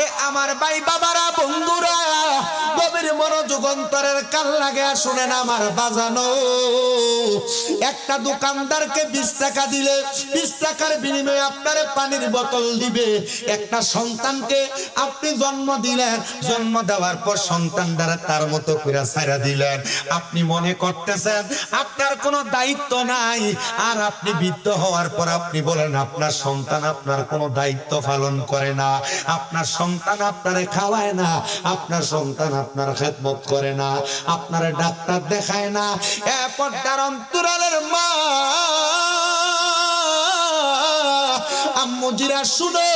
এ আমার ভাই বাবারা বন্ধুরা গভীর মনোযোগ অন্তরের কান লাগে শুনেন আমার বাজানো একটা দোকানদারকে 20 টাকা দিলে 20 টাকার বিনিময়ে আপনার পানির বোতল দিবে একটা সন্তানকে আপনি জন্ম দিলেন জন্ম দেওয়ার পর সন্তান দ্বারা তার মতো করে ছাইরা দিলেন আপনি মনে করতেছেন আপনার কোনো দায়িত্ব নাই আর আপনি বৃদ্ধ হওয়ার পর আপনি বলেন আপনার সন্তান আপনার কোনো দায়িত্ব পালন করে না আপনার সন্তান আপনারে খাওয়ায় না আপনার সন্তান আপনার খেদমত করে না আপনার ডাক্তার দেখায় না এ পর্দার অন্তরালের মা আম্মুজিরা শুনো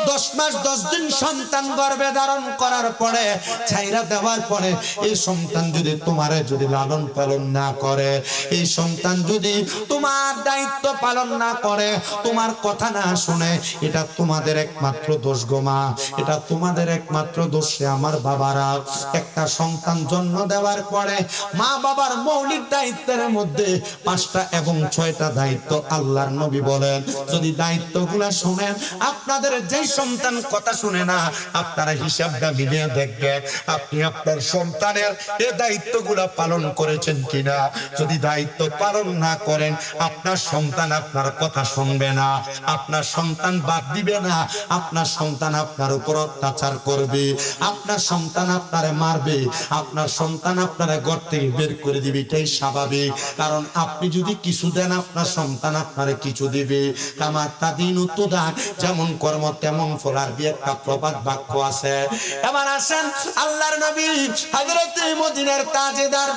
10 মাস 10 দিন সন্তান গর্ভে ধারণ করার পরে ছাইরা দেওয়ার পরে এই সন্তান যদি তোমারে যদি লালন পালন না করে এই সন্তান যদি তোমার দায়িত্ব পালন না করে তোমার কথা না শুনে এটা তোমাদের একমাত্র দোষ গো মা এটা তোমাদের একমাত্র দোষ আমার বাবারা একটা সন্তান জন্ম দেওয়ার পরে মা বাবার মৌলিক দায়িত্বের মধ্যে 5টা এবং 6টা দায়িত্ব আল্লাহর নবী বলেন যদি দায়িত্বগুলো শুনেন আপনাদের যে সন্তান কথা শুনে না আপনারা হিসাবটা মিলিয়ে দেখবেন আপনি আপনার সন্তানের এই দায়িত্বগুলো পালন করেছেন কিনা যদি দায়িত্ব পালন না করেন আপনার সন্তান আপনার কথা শুনবে না আপনার সন্তান বাদ দিবে না আপনার সন্তান আপনার উপর অত্যাচার করবে আপনার সন্তান আপনারে মারবে আপনার সন্তান আপনারে ঘর থেকে বের করে দিবে এটাই স্বাভাবিক কারণ আপনি যদি কিছু দেন আপনার সন্তান আপনারে কিছু দিবে কামা তাদিন উত্তদান যেমন কর্ম তেমন ফল আর একটা প্রবাদ বাক্য আছে এবার আসেন আল্লাহর নবী হযরত মদিনার তাজেদার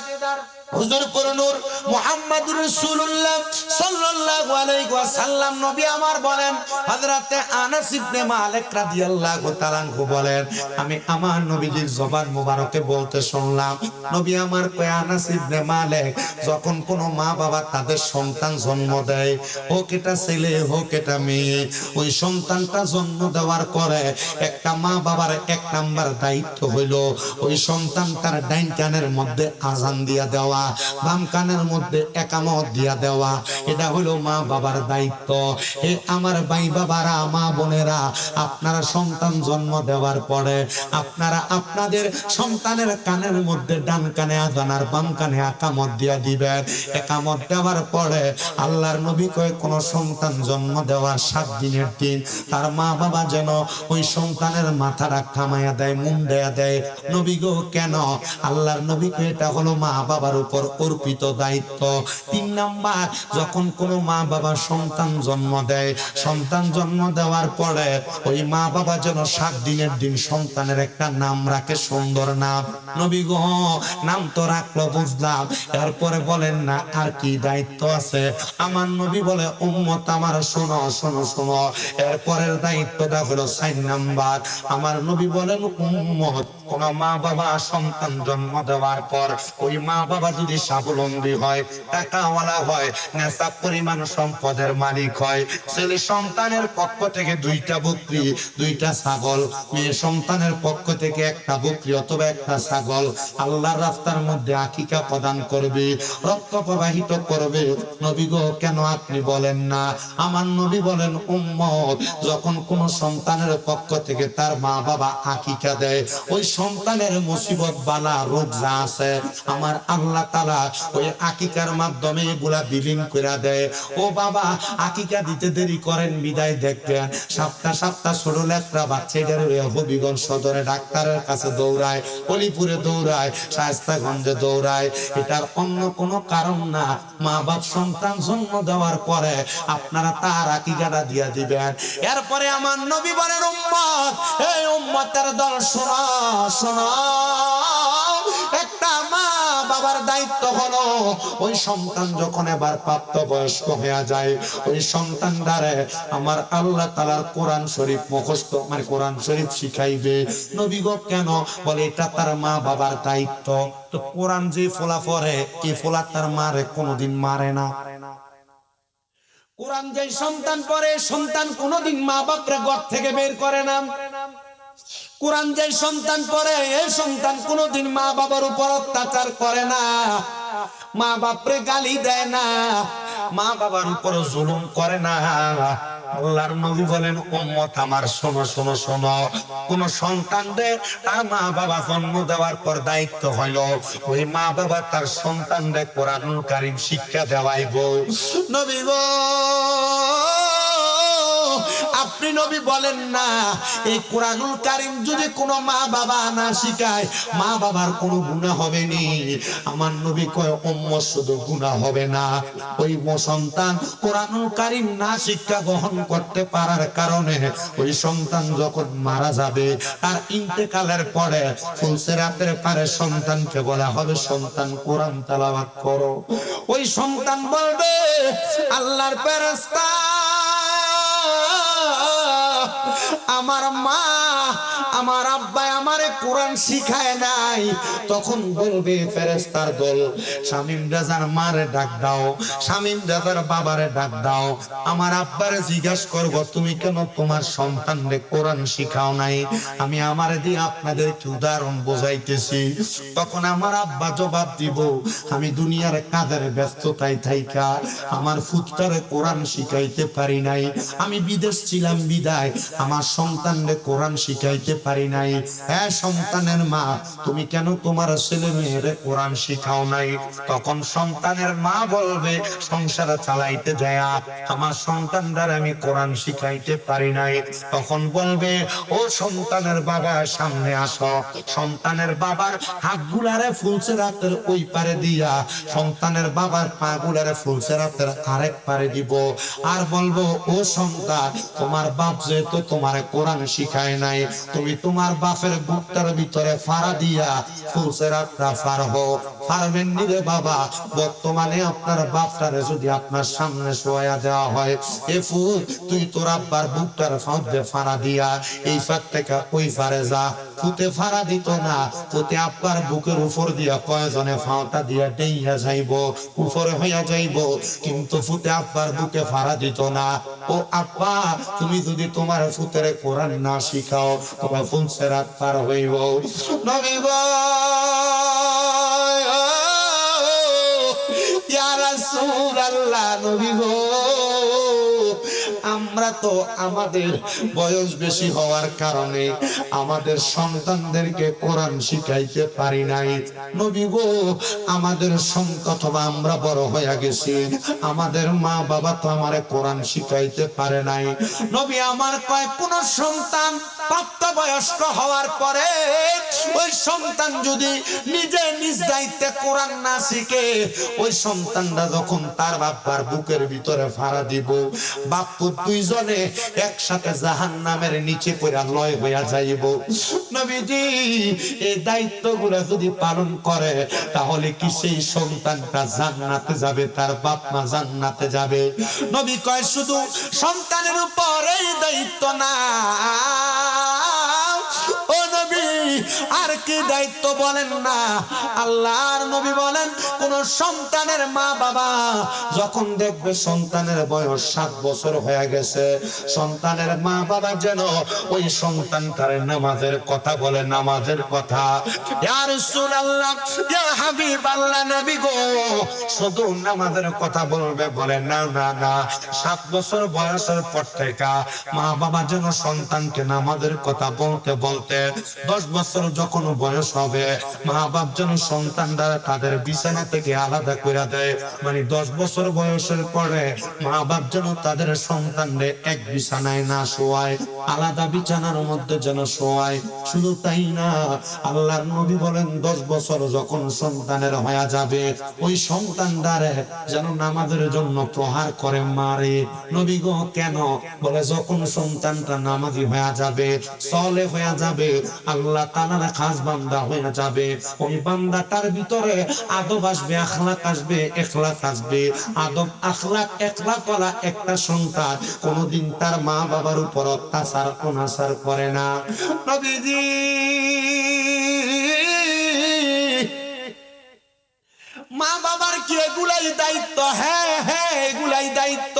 হুজুর পুরনুর মুহাম্মদুর রাসূলুল্লাহ সাল্লাল্লাহু আলাইহি ওয়াসাল্লাম নবী আমার বলেন হযরত আনাস ইবনে মালিক রাদিয়াল্লাহু তাআলা আনহু বলেন আমি আমার নবীজির জবান মোবারকে বলতে শুনলাম নবী আমার কয় আনাস ইবনে মালিক যখন কোন মা বাবা তাদের সন্তান জন্ম দেয় হোক এটা ছেলে হোক এটা মেয়ে ওই সন্তানটা জন্ম দেওয়ার পরে একটা মা বাবার 1 নাম্বার দায়িত্ব হইলো ওই সন্তানটার ডাইন কানের মধ্যে আযান দিয়া দেওয়া বাম কানের মধ্যে একামত দিয়া দেওয়া এটা হলো মা বাবার দায়িত্ব এ আমার ভাই বাবারা মা বোনেরা আপনারা সন্তান জন্ম দেওয়ার পরে আপনারা আপনাদের সন্তানের কানের মধ্যে ডান কানে আযান আর বাম কানে একামত দিয়া দিবেন একামত দেওয়ার পরে আল্লাহর নবী কয় কোন সন্তান জন্ম দেওয়ার 7 দিনের দিন তার মা বাবা যেন ওই সন্তানের মাথাটা কামাইয়া দেয় মুন্ডাইয়া দেয় নবী গো কেন আল্লাহর নবী কয় এটা হলো মা বাবার উপর অর্পিত দায়িত্ব 3 নাম্বার যখন কোন মা বাবা সন্তান জন্ম দেয় সন্তান জন্ম দেওয়ার পরে ওই মা বাবা যেন 7 দিনের দিন সন্তানের একটা নাম রাখে সুন্দর নাম নবী গো নাম তো রাখলো বুঝলাম এরপরে বলেন না আর কি দায়িত্ব আছে আমার নবী বলে উম্মত আমার শোনো শোনো শোনো এরপরের দায়িত্বটা হলো 4 নাম্বার আমার নবী বলেন উম্মত কোন মা বাবা সন্তান জন্ম দেওয়ার পর ওই মা বাবা যদি স্বাবলম্বী হয় টাকাওয়ালা হয় নেশা পরিমাণ সম্পদের মালিক হয় ছেলে সন্তানের পক্ষ থেকে 2টা বকরি 2টা ছাগল মেয়ে সন্তানের পক্ষ থেকে 1টা বকরি অথবা 1টা ছাগল আল্লাহর রাস্তার মধ্যে আকিকা প্রদান করবে রক্ত প্রবাহিত করবে নবী গো কেন আপনি বলেন না আমার নবী বলেন উম্মত যখন কোন সন্তানের পক্ষ থেকে তার মা বাবা আকিকা দেয় ওই সন্তানের মুসিবত বালা রোগ যা আছে আমার আল্লাহ তাআলা ওই আকিকার মাধ্যমে এগুলা বিলীন করে দেয় ও বাবা আকিকা দিতে দেরি করেন বিদায় দেখবেন সপ্তাহ ছোট লেকরা বাচ্চাদের হবিগঞ্জ সদরে ডাক্তারের কাছে দৌড়ায় অলিপুরে দৌড়ায় শায়েস্তাগঞ্জে দৌড়ায় এটার অন্য কোনো কারণ না মা বাপ সন্তান জন্ম দেওয়ার পরে আপনারা তার আকিকাটা দিয়া দিবেন এরপরে আমার নবী বলেন উম্মত এই উম্মতের দল শোনো শোনো একটা মা বাবার দায়িত্ব হলো ওই সন্তান যখন এবার প্রাপ্তবয়স্ক হয়ে যায় ওই সন্তান দ্বারা আমার আল্লাহ তাআলার কোরআন শরীফ মুখস্থ মানে কোরআন শরীফ শিখাইবে নবী গো কেন বলে এটা তার মা বাবার দায়িত্ব তো কোরআন যে ফোলা পড়ে কি ফোলা তার মারে কোনোদিন মারে না কোরআন যে সন্তান পড়ে সন্তান কোনোদিন মা বাপরে ঘর থেকে বের করে না কোরআন যে সন্তান পড়ে এই সন্তান কোনোদিন মা বাবার উপর অত্যাচার করে না মা বাপরে গালি দেয় না মা বাবার উপর জুলুম করে না আল্লাহর নবী বলেন, উম্মত আমার শোনো শোনো শোনো, কোন সন্তানদের তার মা বাবা জন্ম দেওয়ার পর দায়িত্ব হইল ওই মা বাবা তার সন্তানদের কোরআনুল কারীম শিক্ষা দেওয়াইব। নবী গো, আপনি নবী বলেন না এই কোরআনুল কারীম যদি কোনো মা বাবা না শিখায় মা বাবার কোনো গুনাহ হবে নি? আমার নবী কয় উম্মত শুধু গুনাহ হবে না, ওই সন্তান কোরআনুল কারীম না শিক্ষা গ্রহণ করতে পারার কারণে ওই সন্তান যখন মারা যাবে তার ইন্তেকালের পরে ফুলসিরাতের পারে সন্তানকে বলা হবে সন্তান কোরআন তেলাওয়াত করো। ওই সন্তান বলবে আল্লাহর ফেরেশতা, আমার মা আমার আব্বা আমারে কোরআন শিখায় নাই। তখন বলবে ফেরেশতার দল, শামীম রাজার মারে ডাক দাও, শামীম রাজার বাবারে ডাক দাও, আমার আব্বারে জিজ্ঞাসা করব তুমি কেন তোমার সন্তানকে কোরআন শিখাও নাই? আমি আমারে দিয়ে আপনাদেরকে উদাহরণ বোঝাইতেছি। তখন আমার আব্বা জবাব দিব, আমি দুনিয়ার কাজের ব্যস্ততায় থাইকা আমার ফুতটারে কোরআন শিখাইতে পারি নাই, আমি বিদেশ ছিলাম বিদায় আমার সন্তানকে কোরআন শিখাইতে পারি নাই। হ্যাঁ সন্তানের মা, তুমি কেন তোমার ছেলে মেয়েরে কোরআন শিখাও নাই? তখন সন্তানের মা বলবে, সংসার চালাইতে যায় আমার সন্তানরা আমি কোরআন শিখাইতে পারি নাই। তখন বলবে, ও সন্তানের বাবা সামনে আসো। সন্তানের বাবার হাতগুলারে ফুলসিরাতের ওই পারে দিয়া সন্তানের বাবার পা গুলারে ফুলসিরাতের আরেক পারে দিব, আর বলবো, ও সন্তান তোমার বাপ যেহেতু তোমার কোরআন শিখায় নাই, তুমি তোমার বাপের বুকটার ভিতরে ফাড়া দিয়া ফুলসিরাতটা পার হও। পারবেন নি রে বাবা? বর্তমানে আপনার বাপটারে যদি আপনার সামনে শোয়া দেওয়া হয়, এ ফুল তুই তোর আব্বার বুকটার ফাঁদে ফাড়া দিয়া এই ফাঁক থেকে ওই ফারে যা। ফুতে ফাড়া দিত না, ফুতে আব্বার বুকের উপর দিয়া কয়জনে ফাঁটা দিয়া ডেইয়া যাইব, উপরে হইয়া যাইব, কিন্তু ফুতে আব্বার বুকে ফাড়া দিত না। ও আব্বা, তুমি যদি তোমার ফুতের কোরআন না শিখাও তোমার ফুলসিরাত পার হইব। নবী গো, ইয়া রাসূলুল্লাহ, নবী গো, আমরা তো আমাদের বয়স বেশি হওয়ার কারণে আমাদের সন্তানদেরকে কোরআন শিখাইতে পারি নাই। নবী গো, আমাদের অথবা আমরা বড় হয়ে গেছি, আমাদের মা বাবা তো আমারে কোরআন শিখাইতে পারে নাই। নবী আমার কয়, কোন সন্তান প্রাপ্তবয়স্ক হওয়ার পরে ওই সন্তান যদি নিজে নিজ দায়িত্বে কোরআন না শিখে, ওই সন্তানটা যখন তার বাবার বুকের ভিতরে ফাড়া দিব, বাপ দুইজনে একসাথে জাহান্নামের নিচে পড়া লয় হইয়া যাইব। নবীজি এই দায়িত্বগুলো যদি পালন করে তাহলে কি সেই সন্তানটা জান্নাতে যাবে, তার বাপ মা জান্নাতে যাবে? নবী কয়, শুধু সন্তানের উপর এই দায়িত্ব না, ও নবী আর কি দায়িত্ব বলেন না? আল্লাহর নবী বলেন, কোন সন্তানের মা বাবা যখন দেখবে সন্তানের বয়স 7 বছর হয়ে গেছে, সন্তানের মা বাবা যেন ওই সন্তানটার নামাজের কথা বলে, নামাজের কথা। ইয়া রাসূলুল্লাহ, ইয়া হাবিবাল্লাহ, নবী গো, শুধু নামাজের কথা বলবে? বলে না না না, 7 বছর বয়সের পর থেকে মা বাবা যেন সন্তানকে নামাজের কথা বলতে বলতে 10 বছর যখন বয়স হবে মা বাপ যেন সন্তানরা তাদের বিছানা থেকে আলাদা করে দেয়। মানে 10 বছর বয়সের পরে মা বাপ যেন তাদের সন্তানদের এক বিছানায় না শোয়ায়, আলাদা বিছানার মধ্যে যেন শোয়ায়। শুধু তাই না, আল্লাহর নবী বলেন 10 বছর যখন সন্তানের হয়ে যাবে ওই সন্তানদারে যেন নামাজের জন্য প্রহার করে, মারে। নবী গো, কেন? বলে যখন সন্তানটা নামাজি হয়ে যাবে, সলে হয়ে যাবে, আল্লাহ তাআলার খাস বান্দা হয়ে যাবে, ওই বান্দাটার ভিতরে আদব আসবে, আখলাক আসবে, ইখলাস আসবে। আদব আখলাক ইখলাস ওয়ালা একটা সন্তান কোনদিন তার মা বাবার উপর অত্যাচার অনাচার করে না। নবীজি মা বাবার কি এগুলাই দায়িত্ব? হ্যাঁ হ্যাঁ, এগুলাই দায়িত্ব।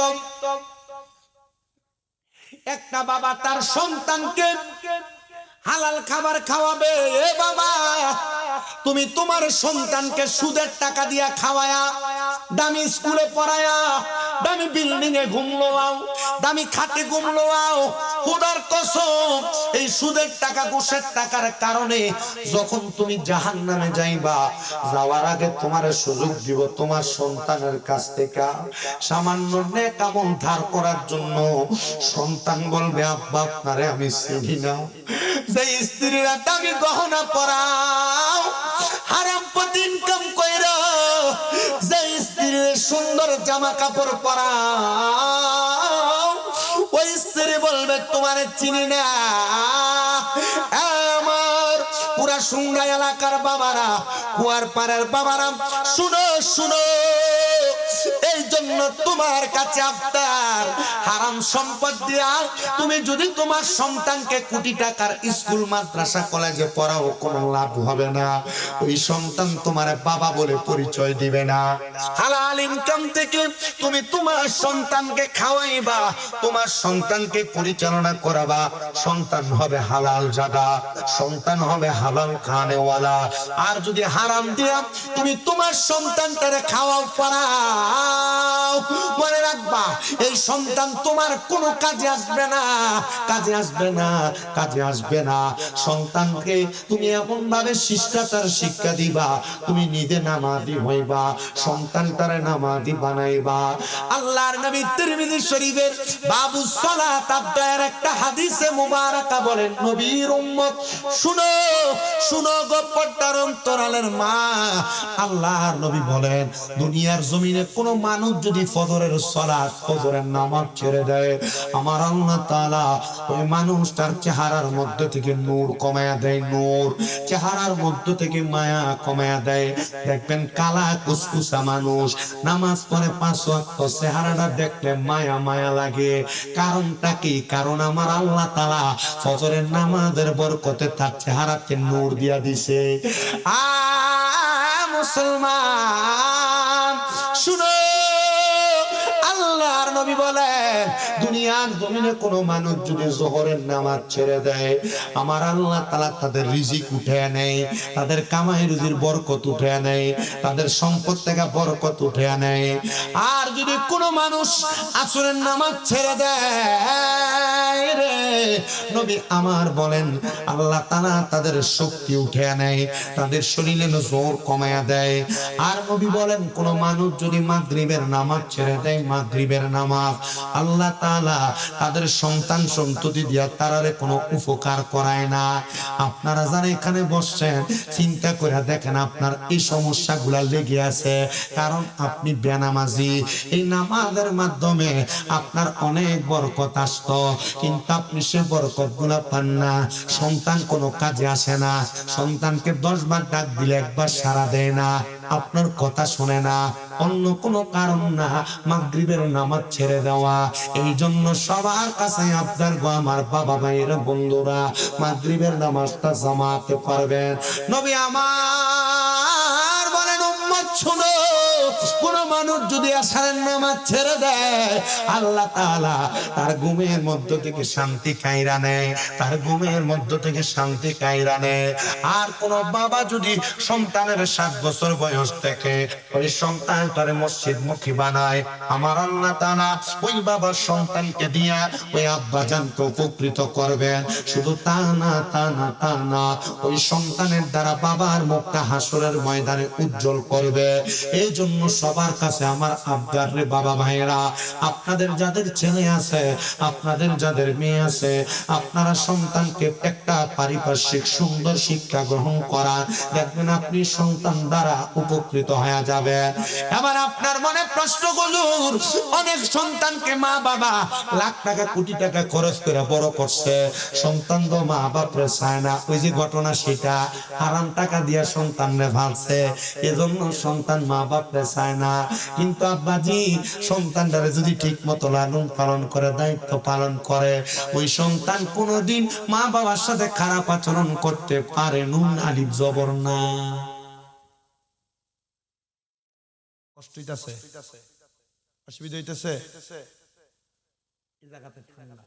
একটা বাবা তার সন্তানকে হালাল খাবার খাওয়াবে। এ বাবা, তুমি তোমার সন্তানকে সুদের টাকা দিয়া খাওয়ায়া, দামি স্কুলে পড়ায়া, দামি বিল্ডিং এ ঘুমলো আও, দামি খাটে ঘুমলো আও, খোদার কসম এই সুদের টাকা ঘুষের টাকার কারণে যখন তুমি জাহান্নামে যাইবা, যাওয়ার আগে তোমার সুযোগ দিব তোমার সন্তানের কাছ থেকে সামান্য নেক আমল ধার করার জন্য। সন্তান বলবে আব্বা আপনারে আমি চিনি না। যে স্ত্রীরা দামি গহনা পরাও, হারাম পথে ইনকাম কইরা, যে স্ত্রীর সুন্দর জামা কাপড় পরাও, ওই স্ত্রী বলবে তোমারে চিনি না। আমার পুরা সুঙ্গা এলাকার বাবারা, কুয়ার পাড়ের বাবারা, শুনো শুনো, এই জন্য তোমার কাছে আবদার, হারাম সম্পদ দিয়া তুমি যদি তোমার সন্তানকে কোটি টাকার স্কুল মাদ্রাসা কলেজে পড়াও, কোনো লাভ হবে না। ওই সন্তান তোমার বাবা বলে পরিচয় দিবে না। হালাল ইনকাম থেকে তুমি তোমার সন্তানকে খাওয়াইবা, তোমার সন্তানকে পরিচালনা করাবা, সন্তান হবে হালাল জাদা, সন্তান হবে হালাল খানেওয়ালা। আর যদি হারাম দিয়া তুমি তোমার সন্তানটারে খাওয়াও পড়াও, মনে রাখবা এই সন্তান তোমার কোনো কাজে আসবে না, কাজে আসবে না, কাজে আসবে না। সন্তানকে তুমি এমন ভাবে শিষ্টাচার শিক্ষা দিবা, তুমি নিজে নামাজি হইবা, সন্তানটারে নামাজি বানাইবা। আল্লাহর নবী তিরমিজি শরীফের বাবু সালাত আব্দায়ের একটা হাদিসে মুবারাকা বলেন, নবীর উম্মত শুনো শুনো গো পর্দার অন্তরালের মা, আল্লাহর নবী বলেন দুনিয়ার জমিনে কোন মানুষ যদি ফজরের সালাত, ফজরের নামাজ ছেড়ে দেয়, আমার আল্লাহ তাআলা ওই মানুষটার চেহারার মধ্যে থেকে নূর কমায়া দেয়, নূর চেহারার মধ্যে থেকে মায়া কমায়া দেয়। দেখবেন কালা কুসকুসা মানুষ নামাজ পড়ে 5 ওয়াক্ত, চেহারাটা দেখলে মায়া মায়া লাগে। কারণটা কি? কারণ আমার আল্লাহ তাআলা ফজরের নামাজের বরকতে তার চেহারাতে নূর দিয়া দিছে। মুসলমান শুনো, আল্লাহর নবী বলেন দুনিয়ার জমিনে কোন মানুষ যদি যোহরের নামাজ ছেড়ে দেয়, আমার আল্লাহ তাআলা তাদের রিজিক উঠে নেয়, তাদের কামাই রুজির বরকত উঠে নেয়, তাদের সম্পদ থেকে বরকত উঠে নেয়। আর যদি কোন মানুষ আসরের নামাজ ছেড়ে দেয় রে, নবী আমার বলেন আল্লাহ তাআলা তাদের শক্তি উঠে নেয়, তাদের শরীরে জোর কমায়া দেয়। আর নবী বলেন কোন মানুষ যদি মাগরিবের নামাজ ছেড়ে দেয়, মাগরিবের নামাজ, আল্লাহ তাআলা তাদের সন্তান সন্ততি দিয়া তারারে কোনো উপকার করায় না। আপনারা যারা এখানে বসছেন চিন্তা করে দেখেন আপনার এই সমস্যাগুলা লেগে আছে, কারণ আপনি বেনামাজি। এই নামাজের মাধ্যমে আপনার অনেক বরকত আসতো, কিন্তু আপনি সে বরকতগুলা পান না। সন্তান কোনো কাজে আসে না, সন্তানকে 10 বার ডাক দিলে একবার সাড়া দেয় না, আপনার কথা শুনে না, অন্য কোনো কারণ না, মাগরিবের নামাজ ছেড়ে দেওয়া। এই জন্য সবার কাছে আবদার গো আমার বাবা ভাইয়েরা বন্ধুরা, মাগরিবের নামাজটা জামাতে পড়বেন। নবী আমার বলেন উম্মত শুনো, কোন মানুষ যদি আসরের নামাজ ছেড়ে দেয়, আল্লাহ তাআলা তার ঘুমের মধ্য থেকে শান্তি কাইরা নেয়, তার ঘুমের মধ্য থেকে শান্তি কাইরা নেয়। আর কোন বাবা যদি সন্তানের 7 বছর বয়স থেকে ওই সন্তানটারে মসজিদ মুখী বানায়, আমার আল্লাহ তাআলা ওই বাবার সন্তানকে দিয়া ওই আব্বা জানকে উপকৃত করবেন। শুধু তা না, তা না, তা না, ওই সন্তানের দ্বারা বাবার মুখটা হাসরের ময়দানে উজ্জ্বল করবে। এই জন্য সবার কাছে আমার আবদার রে বাবা ভাইয়েরা, আপনাদের যাদের ছেলে আছে, আপনাদের যাদের মেয়ে আছে, আপনারা সন্তানকে একটা পারিপার্শ্বিক সুন্দর শিক্ষা গ্রহণ করা, দেখবেন আপনি সন্তান দ্বারা উপকৃত হয়ে যাবে। এবার আপনার মনে প্রশ্ন গুজুর, অনেক সন্তানকে মা বাবা লাখ টাকা কোটি টাকা খরচ করে বড় করছে, সন্তান তো মা বাপরে চায় না। ওই যে ঘটনা সেটা, হারাম টাকা দিয়া সন্তানরে ভালছে, এজন্য সন্তান মা বাপরে চায় না। কিন্তু আব্বাজি সন্তানটারে যদি ঠিক মতো লালন পালন করে, দায়িত্ব পালন করে, ওই সন্তান কোনোদিন মা বাবার সাথে খারাপ আচরণ করতে পারে। নুন আলিফ জবর না। কষ্ট হইতাছে, অসুবিধা হইতেছে, এই জায়গাতে ঠান্ডা।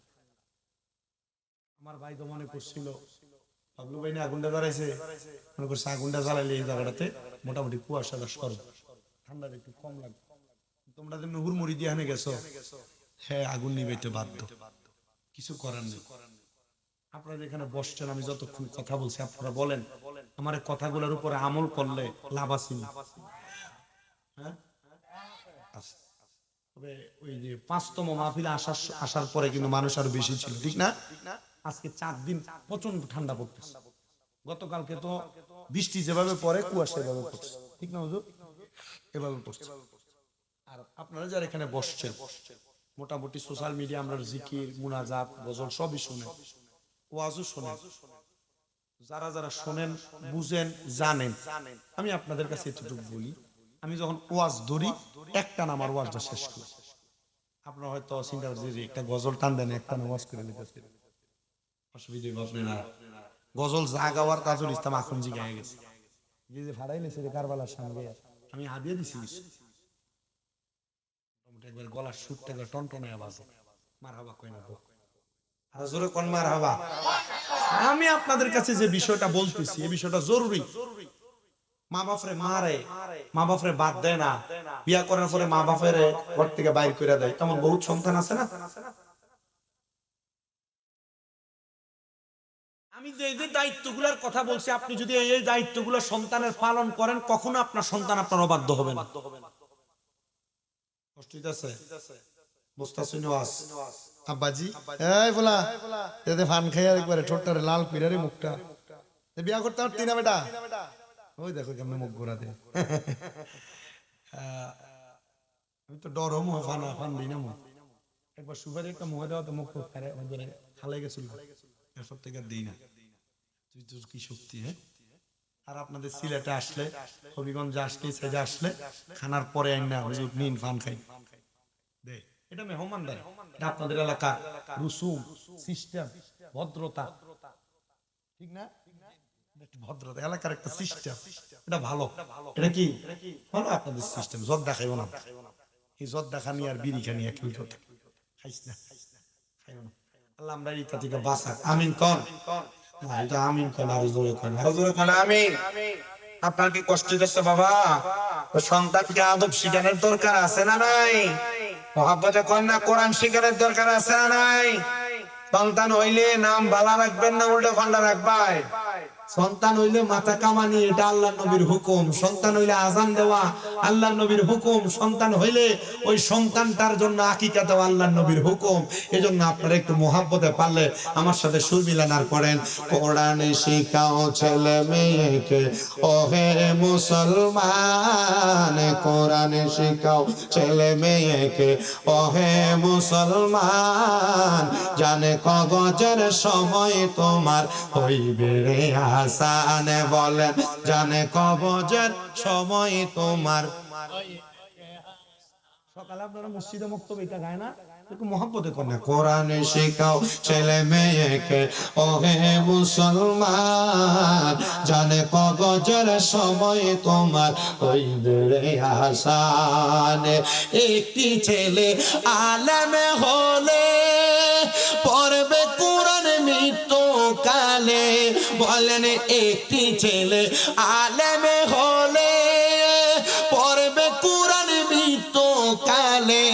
আমার ভাই তো মনে করছিল পাগলু ভাই না আগুনটা জ্বালাইছে, মনে করছে আগুনটা জ্বালাইলে এই জায়গাটাতে মোটামুটি কুয়াশাটা সরবে, ঠান্ডাটা একটু কম লাগবে। তো তোমরা যেমন হুড়মুড়ি দিয়ে হানে গেছো, হ্যাঁ আগুন নিবাইতে বাধ্য, কিছু করার নেই। আপনারা এখানে বসছেন, আমি যতক্ষণ কথা বলছি আপনারা বলেন আমার এই কথাগুলোর উপরে আমল করলে লাভ আছে না? হ্যাঁ আছে। তবে ওই যে 5তম মাহফিলে আসার পরে কিন্তু মানুষ আরো বেশি ছিল, ঠিক না? আজকে 4 দিন প্রচন্ড ঠান্ডা পড়তেছে। গতকালকে তো বৃষ্টি যেভাবে পড়ে কুয়াশা এভাবে পড়ছে, ঠিক না হুজুর? এভাবে পড়ছে। আর আপনারা যারা এখানে বসছেন মোটামুটি সোশ্যাল মিডিয়া আমরা জিকির মুনাজাত গজল সবই শুনেন, ওয়াজও শোনেন। যারা যারা শোনেন বুঝেন জানেন, আমি আপনাদের কাছে এতটুকু বলি, আমি যখন ওয়াজ ধরি একটা না আমার ওয়াজটা শেষ করি। আপনারা হয়তো চিন্তা করছেন যে একটা গজল টান দেন একটা ওয়াজ করে নিতেছে, অসুবিধা হবে না। গজল যা গাওয়ার তাজুল ইসলাম আখুনজি গায়ে গেছে, যে ভাড়াই নিয়েছে যে কারবালার সঙ্গে আমি হাদিয়ে দিছি একবার গলার সুরটা একবার টনটনে আওয়াজ মারহাবা কই না আর জোরে কোন মারহাবা। আমি আপনাদের কাছে যে বিষয়টা বলতেছি এই বিষয়টা জরুরি। মা বাপরে মারে, মা বাপরে বাদ দেয় না, বিয়া করার পরে মা বাপের ঘর থেকে বাইর করে দেয়, তেমন বহুত সন্তান আছে না? আমি যে যে দায়িত্বগুলোর কথা বলছি আপনি যদি এই দায়িত্বগুলো সন্তানের পালন করেন কখনো আপনার সন্তান আপনার অবাধ্য হবে না। কষ্ট হইতাছে? বুঝতাছেন ওয়াজ? আব্বাজি এই বলা এতে ফান খাইয়া একবারে ঠোঁটটারে লাল কইরা রে মুখটা। বিয়া করতে পারতি না বেটা? ওই দেখো কেমন মুখ ঘোরা দে। আমি তো ডর হমু ফান দিই না মুখ। একবার সুপারি একটা মুখে দেওয়া তো মুখ খালাই গেছিল, এরপর থেকে আর দিই না। তুই তোর কি শক্তি, হ্যাঁ? আর আপনাদের সিলেটে আসলে হবিগঞ্জে আসলে সেজে আসলে খানার পরে আইন না হুজুর নিন ফান খাই দে, এটা মেহমান দেয়। এটা আপনাদের এলাকা রুসুম সিস্টেম ভদ্রতা, ঠিক না? ভদ্রতা এলাকার একটা সিস্টেম, এটা ভালো। এটা কি ভালো আপনাদের সিস্টেম? জদ দেখাইব না, এই জদ দেখা নিয়ে আর বিড়ি খানি এক খাইস না, খাইব না। আল্লাহ আমরা এই থেকে বাঁচাক, আমিন কর। আমিন কর, আরো জোরে কর, আরো জোরে কর আমিন। আপনার কি কষ্ট হচ্ছে বাবা? সন্তানকে আদব শিখানোর দরকার আছে না নাই? মহাব্বতে কন্যা কোরআন শিখানোর দরকার আছে না নাই? সন্তান হইলে নাম বালা রাখবেন না উল্টো ফান্ডা রাখবাই? সন্তান হইলে মাথা কামানি, এটা আল্লাহ নবীর হুকুম। সন্তান হইলে আজান দেওয়া আল্লাহ নবীর হুকুম। সন্তান হইলে ওই সন্তানটার জন্য আকিকা দেওয়া আল্লাহ নবীর হুকুম। এজন্য আপনারা একটু মহাব্বতে পারলে আমার সাথে সুর মিলান আর পড়েন, কোরআন শিখাও ছেলে মেয়েকে ওহে মুসলমান, কোরআন শিখাও ছেলে মেয়েকে ওহে মুসলমান, জানে কবজের সময় তোমার হইবে রে হাসান, বলেন জানে কবজের সময় তোমার। সকালে আপনারা মসজিদে মুক্তবে এটা গায় না? একটু মহব্বতে করেন, কোরআন শিখাও ছেলে মেয়েকে ওহে মুসলমান, জানে কবজের সময় তোমার হইবে রে হাসান। একটি ছেলে আলেম হলে পড়বে কোরআন মৃত্যুকালে, বলেন একটি ছেলে আলেম হলে পড়বে কোরআন মৃত্যুকালে,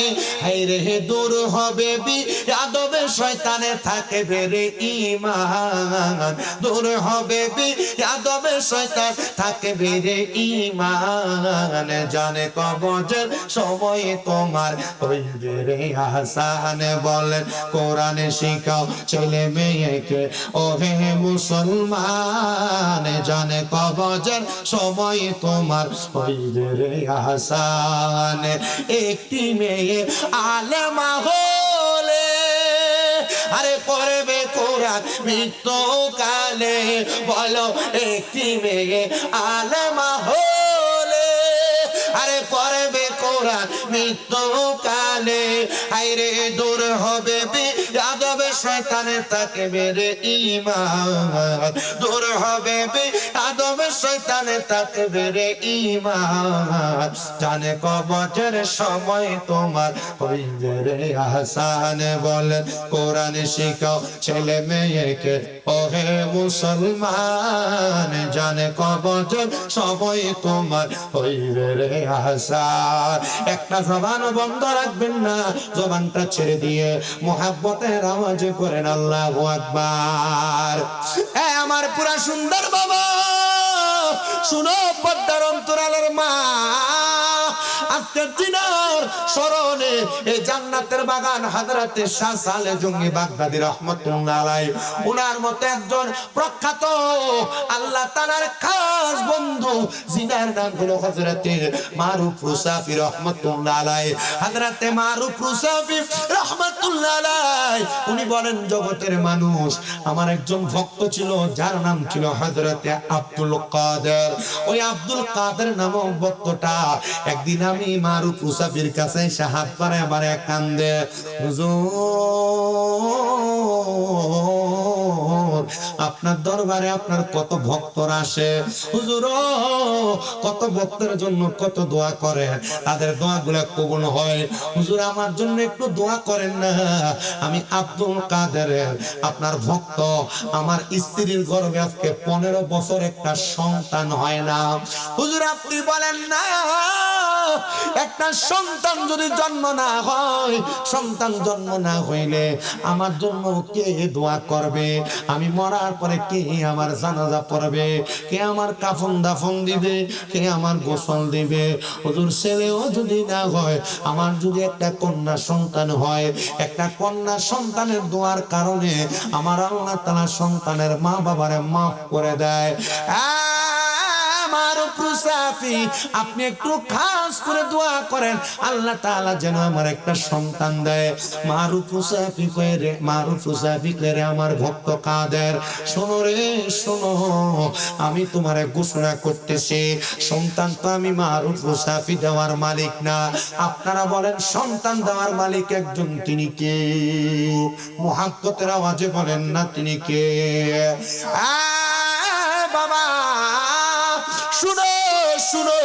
হায়রে দূর হবে বিয়াদবে শয়তানে থাকবে রে ঈমান, দূর হবে বিয়াদবে শয়তান থাকবে রে ঈমান, জানে কবজের সময় তোমার হইবে রে হাসান, বলেন কোরআন শিখাও ছেলে মেয়েকে ওহে মুসলমান, জানে কবজের সময় তোমার হইবে রে হাসান। একটি মেয়ে আলেমা হলে আরে পড়বে কোরআন মৃত্যুকালে, বলো একটি মেয়ে আলেমা হলে আরে পড়বে কোরআন মৃত্যুকালে, আইরে দূর হবে বেয়াদব শয়তানের তাকবীর ঈমান দূর হবে বেয়াদব শয়তানের তাকবীর ঈমান জানে কবরের সময় তোমার হইবে রে আহসান বলেন কোরআন শিখাও ছেলে মেয়েকে ওহে মুসলমান জানে কবরের সময় তোমার হইবে রে আহসান একটা জবান বন্ধ রাখবেন না জবানটা ছেড়ে দিয়ে মুহাব্বতের আওয়াজে করেন আল্লাহু আকবার হ্যাঁ আমার পুরা সুন্দর বাবা শুনো পদ্মার অন্তরালের মা আজকের দিনের স্মরণে এই জান্নাতের বাগান হযরতে শাহ সালে জঙ্গি বাগদাদী রাহমাতুল্লাহ আলাইহি ওনার মতো একজন প্রখ্যাত আল্লাহ তাআলার খাস বন্ধু জিনার নাম হলো হযরতে মারুফ রুসাফি রাহমাতুল্লাহ আলাইহি হযরতে মারুফ রুসাফি রাহমাতুল্লাহ আলাইহি উনি বলেন জগতের মানুষ আমার একজন ভক্ত ছিল যার নাম ছিল হযরতে আব্দুল কাদের ওই আব্দুল কাদের নামক ভক্তটা একদিন আমি মারুফ রুসাফির কাছে এসে হাত বাড়ায় বাড়ায় কান্দে হুজুর আপনার দরবারে আপনার কত ভক্তরা আসে হুজুর কত ভক্তের জন্য কত দোয়া করে তাদের দোয়াগুলো কবুল হয় হুজুর আমার জন্য একটু দোয়া করেন না আমি আব্দুল কাদের আপনার ভক্ত আমার স্ত্রীর গর্ভে আজকে 15 বছর একটা সন্তান হয় না হুজুর আপনি বলেন না একটা সন্তান যদি জন্ম না হয় সন্তান জন্ম না হইলে আমার জন্য কে দোয়া করবে আমি মরার পরে কে আমার জানাজা পড়বে কে আমার কাফন দাফন দিবে কে আমার গোসল দিবে হুজুর ছেলেও যদি না হয় আমার যদি একটা কন্যা সন্তান হয় একটা কন্যা সন্তানের দোয়ার কারণে আমার আল্লাহ তাআলা সন্তানের মা বাবারে মাফ করে দেয় আপনি একটু খাস করে দোয়া করেন আল্লাহ তাআলা যেন আমার একটা সন্তান দেয় মারুফ রুসাফি করে আমার ভক্ত কাদের শোনো রে শোনো আমি তোমারে ঘোষণা করতেছি সন্তান তো আমি মারুফ রুসাফি দেওয়ার মালিক না আপনারা বলেন সন্তান দেওয়ার মালিক একজন তিনি কে মুহাব্বতের আওয়াজে বলেন না তিনি কে বাবা শুনো শুনো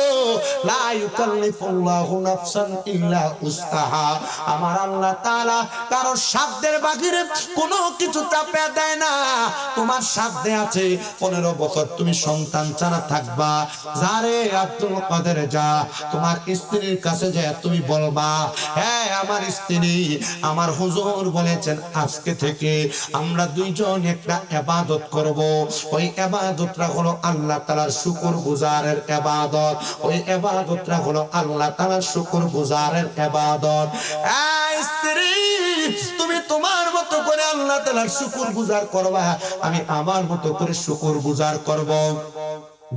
লা ইউকাল্লিফুল্লাহু নাফসান ইল্লা উসআহা আমার আল্লাহ তাআলা কারো সাধ্যের বাহিরে কোনো কিছু চাপে দেয় না তোমার সাধ্যে আছে 15 বছর তুমি সন্তান ছাড়া থাকবা যারে আব্দুল কাদের যা তোমার স্ত্রীর কাছে যে তুমি বলবা হ্যাঁ আমার স্ত্রী আমার হুজুর বলেছেন আজকে থেকে আমরা দুইজন একটা ইবাদত করব ওই ইবাদতটা হলো আল্লাহ তাআলার শুকরগুজারের ইবাদত ওই ইবাদতটা হলো আল্লাহ তাআলার শুকরগুজারের ইবাদত স্ত্রী তুমি তোমার মতো করে আল্লাহ তাআলার শুকরগুজার করবা আমি আমার মতো করে শুকরগুজার করব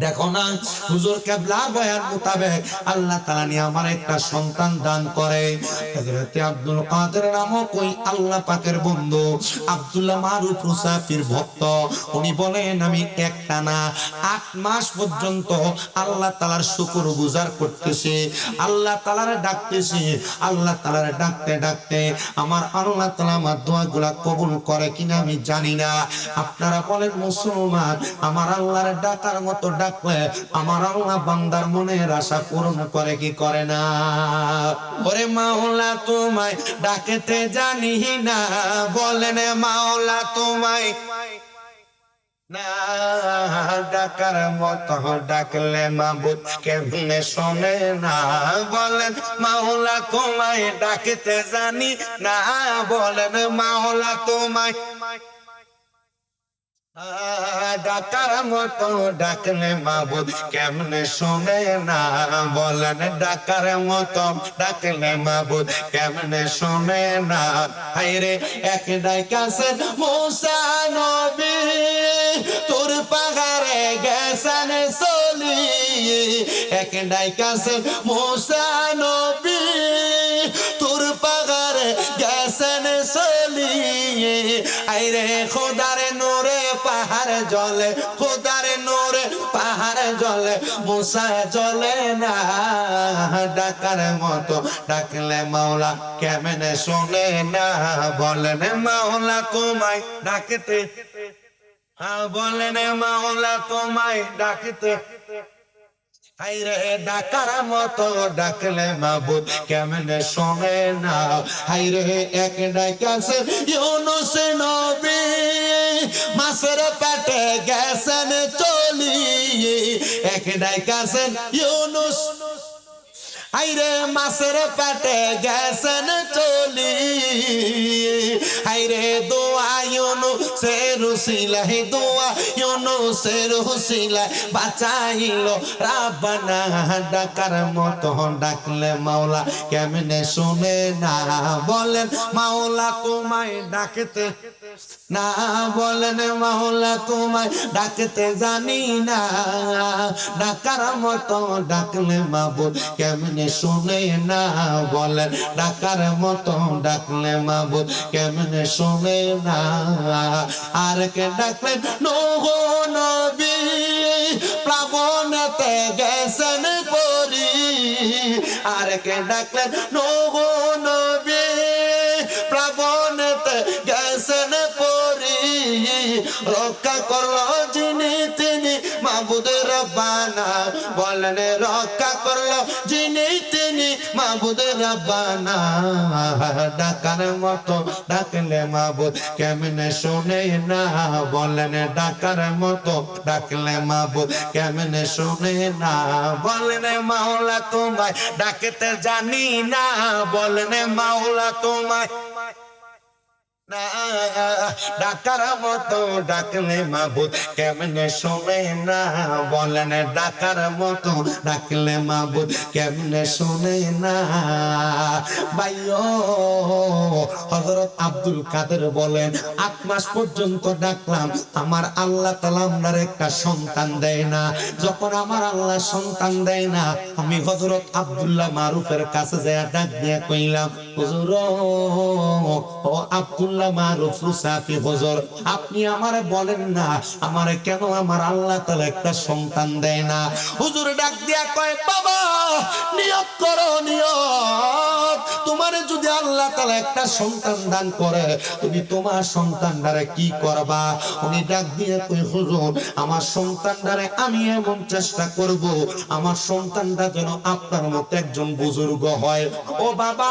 দেখো না হুজুর কিবলা বয়ান মোতাবেক আল্লাহ তাআলা নিয়ে আমার একটা সন্তান দান করে হযরত আব্দুল কাদের নামক ওই আল্লাহ পাকের বন্ধু আব্দুল্লাহ মারুফ রুসাফির ভক্ত উনি বলেন আমি একটানা 8 মাস পর্যন্ত আল্লাহ তাআলার শুকরগুজার করতেছি আল্লাহ তাআলার ডাকতেছি আল্লাহ তাআলার ডাকতে ডাকতে আমার আল্লাহ তাআলা আমার দোয়াগুলো কবুল করে কিনা আমি জানি না আপনারা বলেন মুসলমান আমার আল্লাহর ডাকার মতো ডাকলে আমার আল্লাহ বান্দার মনের আশা পূরণ করে কি করে না ওরে মাওলা তোমায় ডাকতে জানি না বলেন মাওলা তোমায় না ডাকার মতো ডাকলে মাবুদ কেমনে শোনে না বলেন মাওলা তোমায় ডাকতে জানি না বলেন মাওলা তোমায় ডাকার মতো ডাকলে মাবুদ কেমনে শোনে না বলেন ডাকার মতো ডাকলে মাবুদ কেমনে শোনে না হায়রে এক ডাইকাছে মুসা নবী তোর পাহাড়ে গেছেন চলি এক ডাইকাছে মুসা নবী তোর পাহাড়ে গেছেন চলি আইরে খোদারে নোরে পাহাড় জলে খোদারে নোরে পাহাড়ে জ্বলে মুসা জ্বলে না, ডাকার মতো ডাকলে মাওলা কেমনে শোনে না। বলেন মাওলা তোমায় ডাকতে, বলেন মাওলা তোমায় ডাকতে, হাইরে ডাকার মতো ডাকলে মাবুদ কেমনে শোনে না। হাইরে এক ডাকাছে ইউনুস নবী, মাছের পেটে গেছেন চলি। এক ডাকাছেন ইউনুস, হাইরে মাছের পেটে গেছেন চলি। হাইরে দোয়া ইউনুসের উসিলায়, দোয়া ইউনুসের উসিলায় বাঁচাইলো রাব্বানা। ডাকার মতো ডাকলে মাওলা কেমনে শুনে না। বলেন মাওলা তোমায় ডাকতে না, বলেন মাওলা তোমায় ডাকতে জানি না, ডাকার মতো ডাকলে মাবুদ কেমনে শুনে না। বলেন ডাকার মতো ডাকলে মাবুদ কেমনে শুনে না। আর কে ডাকলেন নূহ নবী, প্লাবনেতে গেছেন পরি। আর কে ডাকলেন নূহ নবী, প্লাবনেতে গেছেন পরি। রক্ষা করলো যিনি তিনি মাবুদ রব্বানা। বলেন রক্ষা করলো যিনি তিনি মাবুদ রব্বানা। ডাকার মতো ডাকলে মাবুদ কেমনে শোনে না। বলেন ডাকার মতো ডাকলে মাবুদ কেমনে শোনে না। বলেন মাওলা তোমায় ডাকতে জানি না, বলেন মাওলা তোমায় ডাকার মতো ডাকলে মাবুদ কেমনে শোনে না। বলেন ডাকার মতো ডাকলে মাবুদ কেমনে শোনে না। ভাইও হযরত আব্দুল কাদের বলেন 8 মাস পর্যন্ত ডাকলাম, আমার আল্লাহ তাআলা আমার একটা সন্তান দেয় না। যখন আমার আল্লাহ সন্তান দেয় না, আমি হযরত আব্দুল্লাহ মারুফের কাছে যায় ডাক দিয়ে কইলাম, হুজুর ও আব্দুল্লাহ মারুফ রুসাফি হুজুর, আপনি আমারে বলেন না আমারে কেন আমার আল্লাহ তাআলা একটা সন্তান দেয় না। হুজুর ডাক দিয়া কয়, বাবা নিয়ত করো, নিয়ত, তোমারে যদি আল্লাহ তাআলা একটা সন্তান দান করে তুমি তোমার সন্তানটারে কি করবা। উনি ডাক দিয়ে কয়, হুজুর আমার সন্তানটারে আমি এমন চেষ্টা করব আমার সন্তানটা যেন আপনার মতো একজন বুজুর্গ হয়। ও বাবা,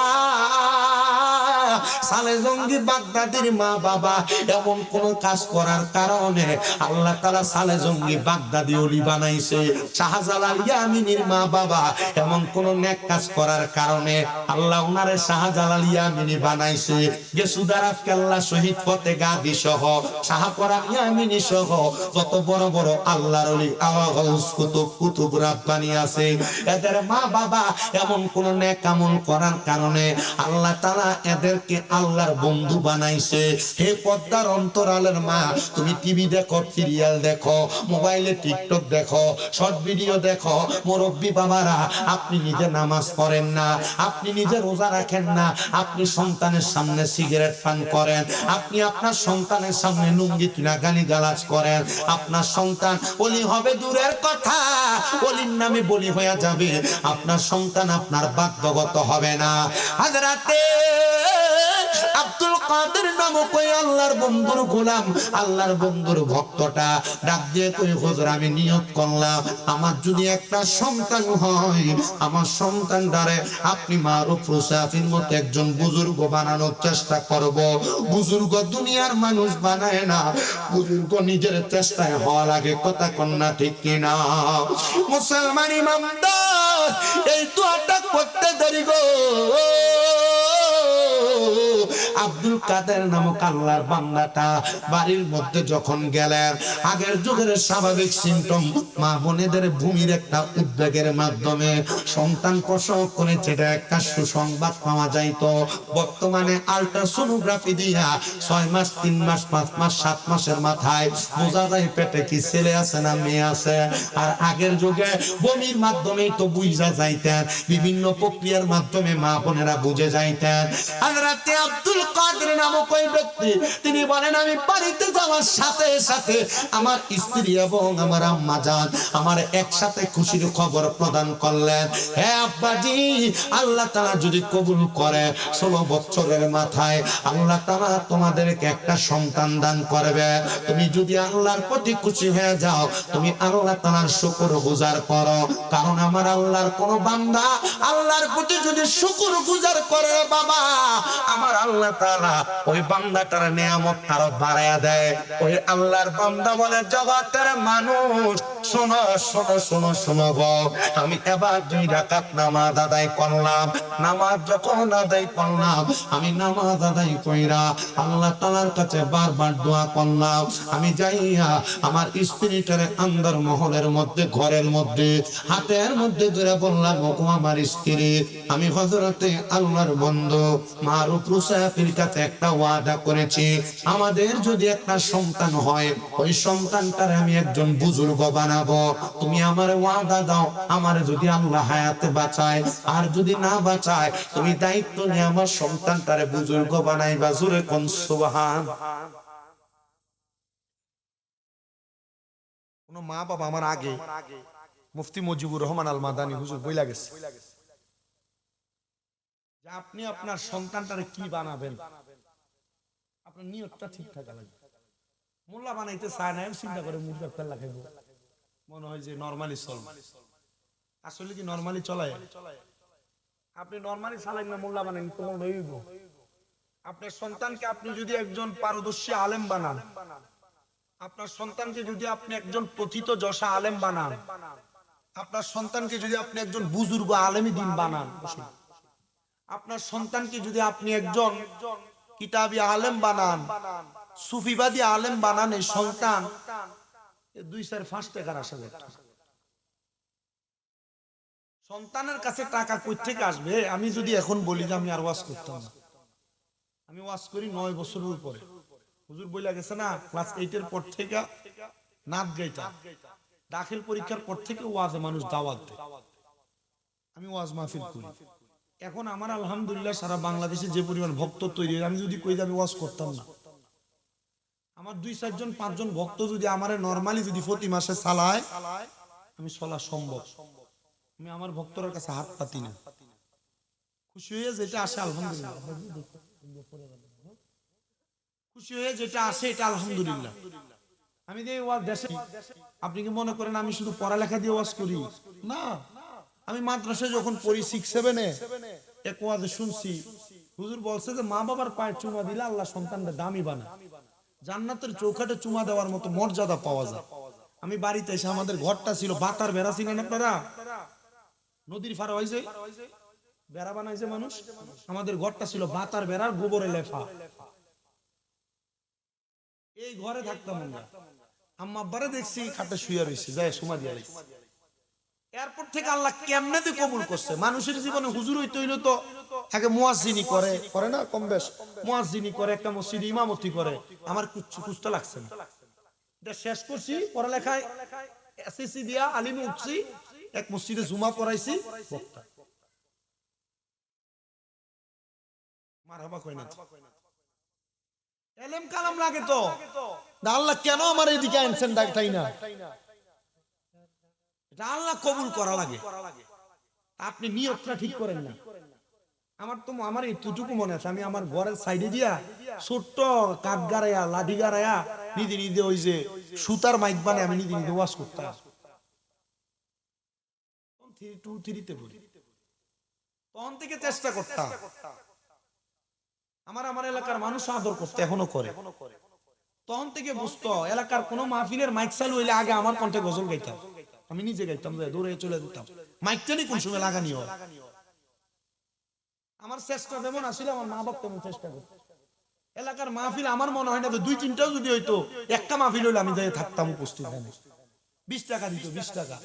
সালে জঙ্গি বাগদাদির মা বাবা এমন কোন কাজ করার কারণে আল্লাহ তাআলা সালে জঙ্গি বাগদাদি ওলি বানাইছে। শাহজালাল ইয়ামিনীর মা বাবা এমন কোন নেক কাজ করার কারণে আল্লাহ উনারে শাহজালাল ইয়ামিনী বানাইছে। গেসুদারাফ কেল্লা শহীদ ফতে গাদি সহ শাহপরান ইয়ামিনী সহ যত বড় বড় আল্লাহর ওলি আওয়াজ কুতুব কুতুব রাব্বানি আছে, এদের মা বাবা এমন কোন নেক আমল করার কারণে আল্লাহ তাআলা এদেরকে আল্লাহর বন্ধু বানাইছে। হে পর্দার অন্তরালের মা, তুমি টিভি দেখো, সিরিয়াল দেখো, মোবাইলে টিকটক দেখো, শর্ট ভিডিও দেখো, মুরব্বী বাবারা আপনি নিজে নামাজ পড়েন না, আপনি নিজে রোজা রাখেন না, আপনি সন্তানের সামনে সিগারেট পান করেন, আপনি আপনার সন্তানের সামনে লুঙ্গি তুলা গালিগালাজ করেন, আপনার সন্তান ওলি হবে দূরের কথা, ওলির নামে বলি হয়ে যাবে, আপনার সন্তান আপনার বাধ্যগত হবে না। হযরতে আব্দুল কাদের নামক ওই আল্লাহর বন্ধুর গোলাম, আল্লাহর বন্ধুর ভক্তটা ডাক দিয়ে কই, হুজুর আমি নিয়ত করলাম আমার যদি একটা সন্তান হয় আমার সন্তানটারে আপনি মারুফ রুসাফির মতো একজন বুজুর্গ বানানোর চেষ্টা করব। বুজুর্গ দুনিয়ার মানুষ বানায় না, বুজুর্গ নিজের চেষ্টায় হওয়া লাগে, কথা কন্যা ঠিক কিনা? মুসলমান ইমানদার এই দোয়াটা করতে দেরি গো। আব্দুল কাদের নামক আল্লাহর বান্দাটা বাড়ির মধ্যে যখন গেলেন, আগের যুগের স্বাভাবিক সিমটম মা বোনেদের ভূমির একটা উদ্বেগের মাধ্যমে সন্তান প্রসব করেছে এটা একটা সুসংবাদ পাওয়া যাইতো। বর্তমানে আল্ট্রাসোনোগ্রাফি দিয়া 6 মাস 3 মাস 5 মাস 7 মাসের মাথায় বোঝা যায় পেটে কি ছেলে আছে না মেয়ে আছে। আর আগের যুগে বমির মাধ্যমেই তো বুঝা যাইতেন, বিভিন্ন প্রক্রিয়ার মাধ্যমে মা বোনেরা বুঝে যাইতেন। হযরতে আব্দুল কাদের নামক ওই ব্যক্তি তিনি বলেন আমি বাড়িতে যাওয়ার সাথে সাথে আমার স্ত্রী এবং আমার আম্মা জান আমার একসাথে খুশির খবর প্রদান করলেন। হে আব্বাজি, আল্লাহ তাআলা যদি কবুল করে 16 বছরের মাথায় আল্লাহ তাআলা তোমাদেরকে একটা সন্তান দান করবে। তুমি যদি আল্লাহর প্রতি খুশি হয়ে যাও, তুমি আল্লাহ তাআলার শুকরগুজার করো। কারণ আমার আল্লাহর কোন বান্দা আল্লাহর প্রতি যদি শুকরগুজার করে বাবা, আমার আল্লাহ তাআলা ওই বান্দাটার নিয়ামত আরো বাড়ায়া দেয়। ওই আল্লাহর বান্দা বলে জগতের মানুষ শোনো শোনো শোনো শোনো গো, আমি এবার 2 রাকাত নামাজ আদায় করলাম। নামাজ যখন আদায় করলাম, আমি নামাজ আদায় কইরা আল্লাহ তাআলার কাছে বারবার দোয়া করলাম। আমি যাইয়া আমার স্ত্রীটারে আন্দার মহলের মধ্যে ঘরের মধ্যে হাতের মধ্যে ধরে বললাম, ওগো আমার স্ত্রী, আমি হযরতে আল্লাহর বন্ধু মারুফ রুসাফির কাছে একটা ওয়াদা করেছি, আমাদের যদি একটা সন্তান হয় ওই সন্তানটারে আমি একজন বুজুর্গ বানাবো। তুমি আমার ওয়াদা দাও, আমার যদি আল্লাহ হায়াতে বাঁচায় আর যদি না বাঁচায় তুমি দায়িত্ব নিয়ে আমার সন্তানটারে বুজুর্গ বানাইবা। জোরে কোন সুবহান। কোন মা বাবা আমার আগে মুফতি মুজিবুর রহমান আল মাদানী হুজুর বইলা গেছে যে আপনি আপনার সন্তানটারে কি বানাবেন, আপনার নিয়তটা ঠিক থাকা লাগবে। মোল্লা বানাইতে চায় না, চিন্তা করে মুর্গা ফেলা খাইব, মনে হয় যে নরমালি চল। আসলে কি নরমালি চলায়? আপনি নরমালি চালাইন না, মোল্লা বানাইন তোমার লইব। আপনার সন্তানকে আপনি যদি একজন পারদর্শী আলেম বানান, আপনার সন্তানকে যদি আপনি একজন প্রথিত যশা আলেম বানান, আপনার সন্তানকে যদি আপনি একজন বুজুর্গ আলেমী দিন বানান, আপনার সন্তানকে যদি আপনি একজন কিতাবী আলেম বানান, সুফিবাদী আলেম বানান, এই সন্তান 2-4-5 টাকার আসা যায়। সন্তানের কাছে টাকা কই থেকে আসবে? আমি যদি এখন বলি যে আমি আর ওয়াজ করতাম না, আমি ওয়াজ করি 9 বছরের উপরে। হুজুর বইলা গেছে না, ক্লাস 8 এর পর থেকে নাচ গাইতাম, দাখিল পরীক্ষার পর থেকে ওয়াজে মানুষ দাওয়াত দেয়, আমি ওয়াজ মাহফিল করি। এখন আমার আলহামদুলিল্লাহ সারা বাংলাদেশে যে পরিমাণ ভক্ত তৈরি, আমি যদি কই যে আমি ওয়াজ করতাম না, আমার 2-4 জন 5 জন ভক্ত যদি আমারে নরমালি যদি প্রতি মাসে চালায়, আমি চলা সম্ভব। আমি আমার ভক্তদের কাছে হাত পাতি না, খুশি হয়ে যেটা আসে আলহামদুলিল্লাহ, খুশি হয়ে যেটা আসে এটা আলহামদুলিল্লাহ। আমি যে ওয়াজ দেশে, আপনি কি মনে করেন আমি শুধু পড়ালেখা দিয়ে ওয়াজ করি? না, আমি মাদ্রাসায় যখন পড়ি 6-7-এ এক ওয়াজে শুনছি হুজুর বলছে যে মা বাবার পায়ে চুমা দিলে আল্লাহ সন্তানটা দামি বানায়, জান্নাতের চৌকাঠে চুমা দেওয়ার মতো মর্যাদা পাওয়া যায়। আমি বাড়িতে এসে, আমাদের ঘরটা ছিল বাতার বেড়া, ছিলেন আপনারা নদীর ফাড়া হয়েছে বেড়া বানাইছে মানুষ, আমাদের ঘরটা ছিল বাতার বেড়ার গোবরে লেফা। এই ঘরে থাকতাম আমরা, আম্মা আব্বারে দেখছি খাটে শুয়ে রয়েছে, যায় সুমা দিয়া রয়েছে। এরপর থেকে আল্লাহ কেমনে দিয়ে কবুল করছে। মানুষের জীবনে হুজুর হইতে হইলো তো আগে মুয়াজ্জিনি করে না, কম বেশ মুয়াজ্জিনি করে, একটা মসজিদে ইমামতি করে। আমার কুচ্ছু কুস্তা লাগছে না, এটা শেষ করছি পড়ালেখায়, এসএসসি দিয়া আলিম উঠছি, এক মসজিদে জুমা পড়াইছি, বক্তা। মারহাবা কই না, এলেম কালাম লাগে তো, আল্লাহ কেন আমার এদিকে আনছেন তাই না, এটা আল্লাহ কবুল করা লাগে। আপনি নিয়তটা ঠিক করেন না। আমার এতটুকু মনে আছে, আমি আমার ঘরের সাইডে দিয়া ছোট্ট কাঠ গাড়াইয়া লাঠি গাড়াইয়া নিজে নিজে ওই যে সুতার মাইক বানায় আমি নিজে নিজে ওয়াজ করতাম। 2-3-তে পড়ি, তখন থেকে চেষ্টা করতাম। আমার এলাকার মানুষ আদর করতে, এখনো করে। তখন থেকে বুঝতো এলাকার কোন মাহফিলের মাইক চালু হইলে আগে আমার কণ্ঠে গজল গাইতাম, আমি নিজে গাইতাম, দৌড়ে চলে যেতাম, মাইকটা নিয়ে কোন সময় লাগানি হয়। আমার চেষ্টা যেমন আসলে আমার মা বাপ তেমন চেষ্টা করত। এলাকার মাহফিল আমার মনে হয় না 2-3টাও যদি হইতো, একটা মাহফিল হইলে আমি যাই থাকতাম উপস্থিত। 20 টাকা দিত, 20 টাকা,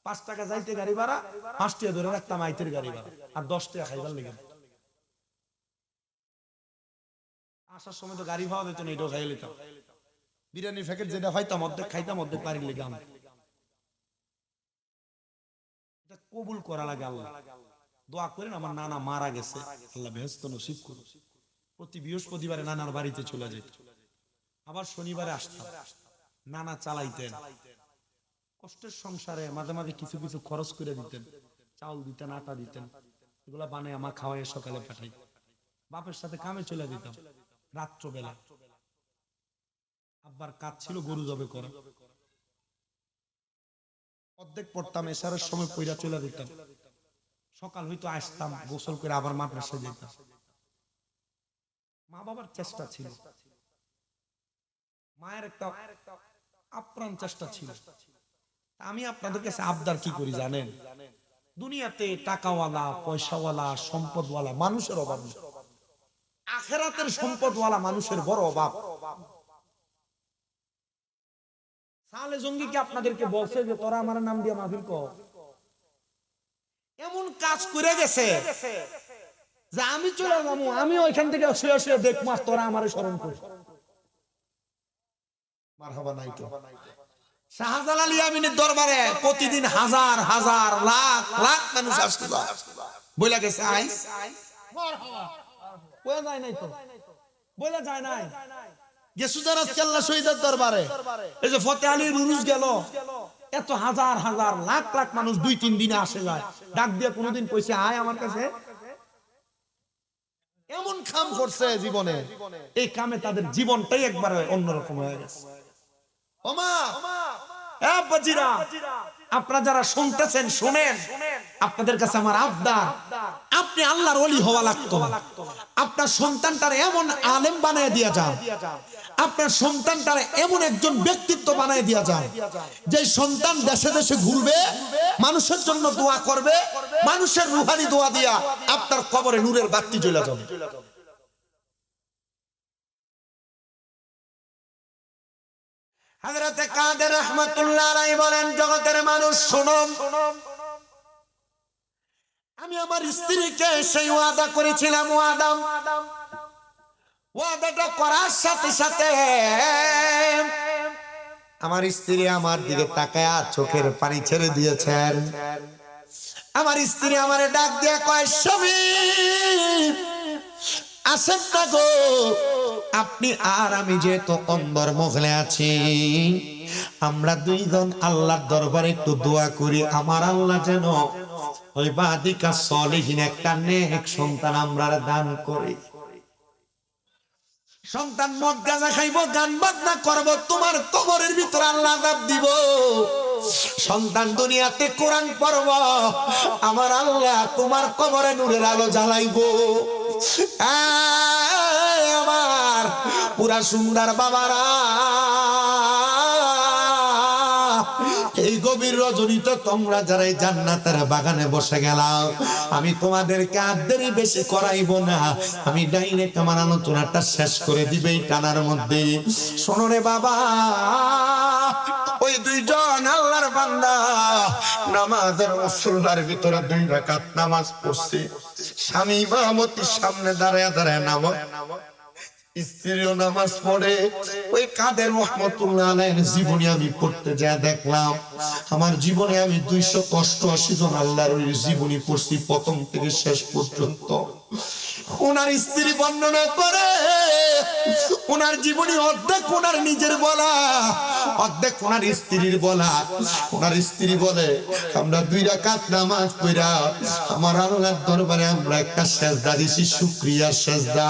5 টাকা যাইতে গাড়ি ভাড়া, 5 টাকা ধরে রাখতাম আইতের গাড়ি ভাড়া, আর 10 টাকা খাইবার লেগে। আসার সময় তো গাড়ি ভাড়া দিত না, এটাও খাই লিতাম। বিরিয়ানির প্যাকেট যেটা খাইতাম অর্ধেক খাইতাম, অর্ধেক বাড়ির লেগে। এটা কবুল করা লাগে। আল্লাহ দোয়া করেন, আমার নানা মারা গেছে, আল্লাহ বেহেশত নসিব করুন। প্রতি বৃহস্পতিবারে নানার বাড়িতে চলে যেত, আবার শনিবারে আসতাম, নানা চালাইতেন, কষ্টের সংসারে মাঝে মাঝে কিছু কিছু খরচ করে দিতেন, চাউল দিতেন, আটা দিতেন, এগুলা বানায় আমার খাওয়াই সকালে পাঠাই। বাপের সাথে কামে চলে দিতাম রাত্রবেলা। আব্বার কাজ ছিল গরু জবে করা, অর্ধেক পড়তাম, এসারের সময় পইরা চলে দিতাম। সকাল হইতো আসতাম, গোসল করে আবার মাদ্রাসায় যেতাম। মা বাবার চেষ্টা ছিল, মায়ের একটা আপ্রাণ চেষ্টা ছিল। আমি আপনাদের কাছে আবদার কি করি জানেন? দুনিয়াতে টাকাওয়ালা, পয়সাওয়ালা, সম্পদওয়ালা মানুষের অভাব নেই, আখিরাতের সম্পদওয়ালা মানুষের বড় অভাব। সালে জঙ্গি কি আপনাদেরকে বলছে যে তোরা আমার নাম দিয়ে মাহফিল কর? এমন কাজ করে গেছে যে আমি চলে যাবো, আমি ওইখান থেকে শুয়ে শুয়ে দেখবো আর তোরা আমার স্মরণ কর। মারহাবা নাই তো। শাহজালাল ইয়ামিনের দরবারে প্রতিদিন হাজার হাজার লাখ লাখ মানুষ আসছিল, বইলা গেছে আইস মারহাবা, বইলা যায় নাই তো, বইলা যায় নাই। গেসুদারাজ কেল্লা শহীদের দরবারে এই যে ফতে আলীর উরুস গেল, এত হাজার হাজার লাখ লাখ মানুষ 2-3 দিনে আসে যায়, ডাক দিয়ে কোনোদিন কইছে আয় আমার কাছে? এমন কাম করছে জীবনে, এই কামে তাদের জীবনটাই একবারে অন্যরকম হয়ে গেছে। ওমা বাজিরা, আপনারা যারা শুনতেছেন শুনেন, আপনাদের কাছে আমার আবদার, আপনি আল্লাহর ওলি হওয়া লাগতো না, আপনার সন্তানটারে এমন আলেম বানায় দিয়া যান, আপনার সন্তানটারে এমন একজন ব্যক্তিত্ব বানায় দিয়া যান যে সন্তান দেশে দেশে ঘুরবে, মানুষের জন্য দোয়া করবে, মানুষের রুহানি দোয়া দিয়া আপনার কবরে নূরের বাতি জ্বলে যাবে। হযরতে কাদের রাহমাতুল্লাহ আলাইহি বলেন, জগতের মানুষ শোনো, আমি আমার স্ত্রীকে সেই ওয়াদা করেছিলাম, ওয়াদাটা করার সাথে সাথে আমার স্ত্রী আমার দিকে তাকায়া চোখের পানি ছেড়ে দিয়েছেন। আমার স্ত্রী আমারে ডাক দিয়ে কয়, স্বামী আসেন না গো, আপনি আর আমি যেহেতু অন্দর মহলে আছি, আমরা দুইজন আল্লাহর দরবারে একটু দোয়া করি, আমার আল্লাহ যেন ওই বাদিকা সলিহিন একটা নেক সন্তান আমরা দান করি। সন্তান মদ গাঁজা খাইবো, গান বাজনা করবো, তোমার কবরের ভিতরে আল্লাহ আযাব দিব। সন্তান দুনিয়াতে কোরআন পড়ব, আমার আল্লাহ তোমার কবরে নূরের আলো জ্বালাইবো। আমার পুরা সুন্দর বাবারা, এই গভীর রজনীতে তোমরা যারা জান্নাতের বাগানে বসে গেলাম, আমি তোমাদেরকে আর দেরি বেশি করাইব না, আমি ডাইরেক্ট আমার আলোচনাটা শেষ করে দিবে এই টানার মধ্যে। শোনো রে বাবা, ওই দুইজন আল্লাহর বান্দা নামাজের মুসল্লার ভিতরে 2 রাকাত নামাজ পড়ছে, স্বামী ইমামতির সামনে দাঁড়ায় দাঁড়ায় নামাজ, স্ত্রীও নামাজ পড়ে। ওই কাদের রহমতুল্লাহ আলাইহির জীবনী আমি পড়তে যা দেখলাম, আমার জীবনে আমি 288 জন আল্লাহর ওলির জীবনী পড়ছি প্রথম থেকে শেষ পর্যন্ত। ওনার স্ত্রী বর্ণনা করে, ওনার জীবনী অর্ধেক ওনার নিজের বলা, অর্ধেক ওনার স্ত্রীর বলা। ওনার স্ত্রী বলে, আমরা 2 রাকাত নামাজ পড়া আমার আল্লাহর দরবারে আমরা একটা সেজদা দিছি, শুকরিয়ার সেজদা।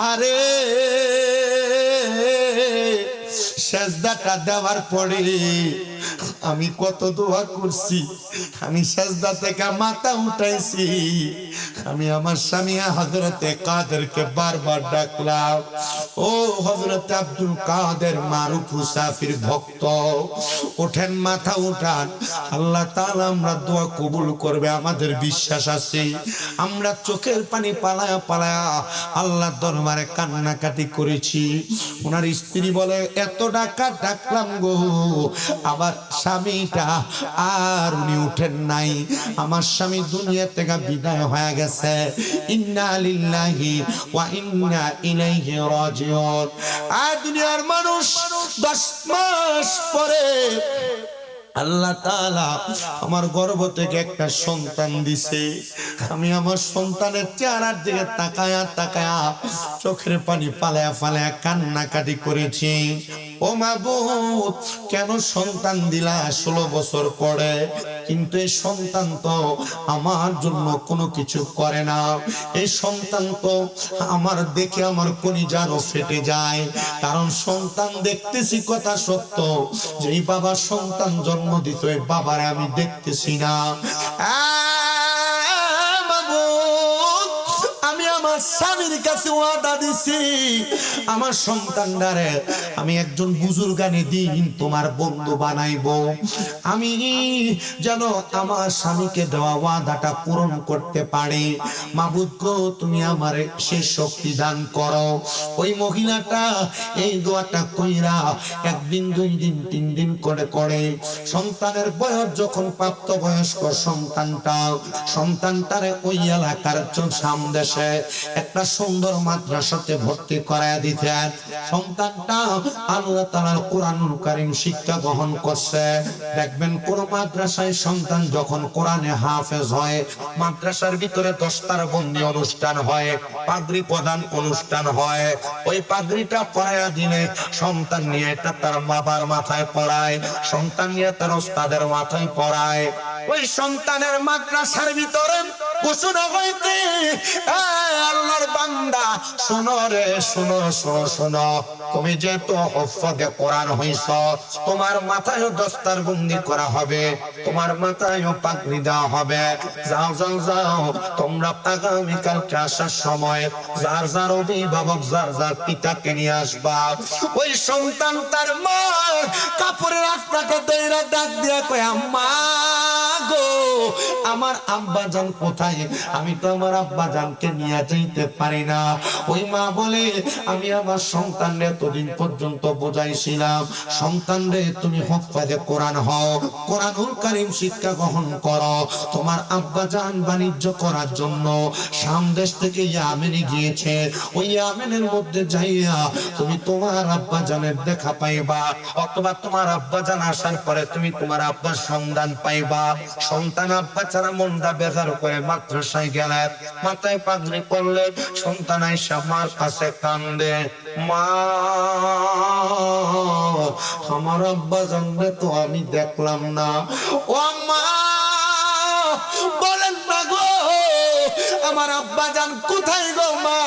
আরে সেজদাটা দেওয়ার পরে আমি কত দোয়া করছি, আমি সেজদা থেকে মাথা উঠাইছি, আমি আমার স্বামী হযরতে কাদেরকে বারবার ডাকলাম, ও হযরতে আব্দুল কাদের মারুফ মুসাফির ভক্ত, ওঠেন, মাথা উঠান, আল্লাহ তাআলা আমরা দোয়া কবুল করবে, আমাদের বিশ্বাস আছে। আমরা চোখের পানি পালায়া পালায়া আল্লাহর দরবারে কান্নাকাটি করেছি। ওনার স্ত্রী বলে, এত ডাকলাম গো, আবার স্বামীটা আর উনি উঠেন নাই, আমার স্বামী দুনিয়া থেকে বিদায় হয়ে গেছে। ইন্না লিল্লাহি ওয়া ইন্না ইলাইহি রাজিউন। আর দুনিয়ার মানুষ 10 মাস পরে আল্লাহ তাআলা আমার গর্ভ থেকে একটা সন্তান দিছে, আমি আমার সন্তানের চেহারার দিকে তাকায়া তাকায়া চোখের পানি ফালায়া ফালায়া কান্নাকাটি করেছি। ও মাবুদ, কেন সন্তান দিলা 16 বছর পরে? কিন্তু এই সন্তান তো আমার জন্য কোনো কিছু করে না। এই সন্তান তো আমার দেখে আমার কলিজারও ফেটে যায়, কারণ সন্তান দেখতেছি কথা সত্য, যেই বাবা সন্তান জন্ম দিত এই বাবারে আমি দেখতেছি না। আমি আমার স্বামীর কাছে ওয়াদা দিছি, আমার সন্তানটারে আমি একজন বুজুর্গানে দিন তোমার বন্ধু বানাইবো। আমি যেন আমার স্বামীকে দেওয়া ওয়াদাটা পূরণ করতে পারি। মাবুদ গো, তুমি আমার সেই শক্তি দান করো। ওই মহিলাটা এই দোয়াটা কইরা একদিন, 2 দিন, 3 দিন করে করে সন্তানের বয়স যখন প্রাপ্ত বয়স্ক সন্তানটারে ওই এলাকার সামদেশে একটা সুন্দর মাদ্রাসাতে ভর্তি করায় দিতেন। সন্তানটা আল্লাহ তাআলার কোরআনুল কারীম শিক্ষা গ্রহণ করছে। দেখবেন কোন মাদ্রাসায় সন্তান যখন কোরআনে হাফেজ হয়, মাদ্রাসার ভিতরে দস্তার বন্দি অনুষ্ঠান হয়, পাগড়ি প্রদান অনুষ্ঠান হয়। ওই পাগড়িটা পরায়া দিলে সন্তান নিয়ে এটা তার বাবার মাথায় পড়ায়, সন্তান নিয়ে তার ওস্তাদের মাথায় পড়ায়। ওই সন্তানের মাদ্রাসার ভিতরে ঘোষণা হইতে, আল্লাহর বান্দা শোনো রে, শোনো শোনো শোনো, তুমি যেহেতু হফজে কোরআন হইছ, তোমার মাথায় দস্তার বন্দি করা হবে, তোমার মাথায় পাগড়ি দেওয়া হবে। যাও যাও যাও, তোমরা আগামীকালকে আসার সময় যার যার অভিভাবক, যার যার পিতাকে নিয়ে আসবা। ওই সন্তান তার মা কাপড়ের রাস্তাকে দইরা ডাক দিয়া কয়, আম্মা গো, আমার আব্বা জান কোথায়? আমি তো আমার আব্বা জানকে নিয়ে যাইতে পারি না। ওই মা বলে, আমি আমার সন্তানরে এতদিন পর্যন্ত বোঝাইছিলাম, সন্তান রে তুমি হফজে কোরআন হও, কোরআনুল কারীম শিক্ষা গ্রহণ করো। তোমার আব্বা জান বাণিজ্য করার জন্য শাম দেশ থেকে ইয়ামেনে গিয়েছে, ওই ইয়ামেনের মধ্যে যাইয়া তুমি তোমার আব্বা জানের দেখা পাইবা, অথবা তোমার আব্বা জান আসার পরে তুমি তোমার আব্বার সন্ধান পাইবা। সন্তান আব্বা ছাড়া মনটা বেজার করে মাদ্রাসায় গেলেন, মাথায় পাগড়ি পরলেন, সন্তান আইসা মার কাছে কান্দে, মা আমার আব্বা জানবে তো আমি দেখলাম না। ও মা বলেন না গো, আমার আব্বা জান কোথায় গো? মা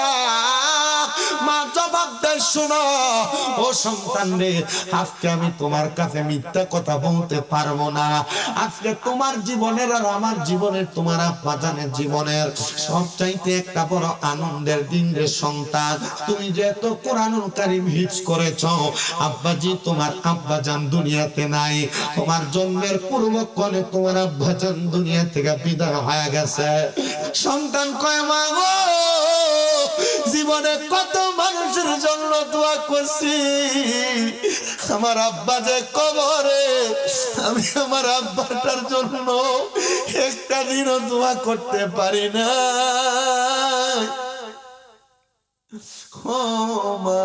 মা জবাব দেয়, শোনো ও সন্তান রে, আজকে আমি তোমার কাছে মিথ্যা কথা বলতে পারবো না। আজকে তোমার জীবনের আর আমার জীবনের, তোমার আব্বা জানের জীবনের সবচাইতে একটা বড় আনন্দের দিন রে সন্তান। তুমি যেহেতু কোরআনুল কারীম হিফজ করেছো, আব্বাজি তোমার আব্বা জান দুনিয়াতে নাই, তোমার জন্মের পূর্বক্ষণে তোমার আব্বা জান দুনিয়া থেকে বিদায় হয়ে গেছে। সন্তান কয়, মা গো, জীবনে কত মানুষের জন্য দোয়া করছি, আমার আব্বা যে কবরে, আমি আমার আব্বাটার জন্য একটা দিনও দোয়া করতে পারি না। ও মা,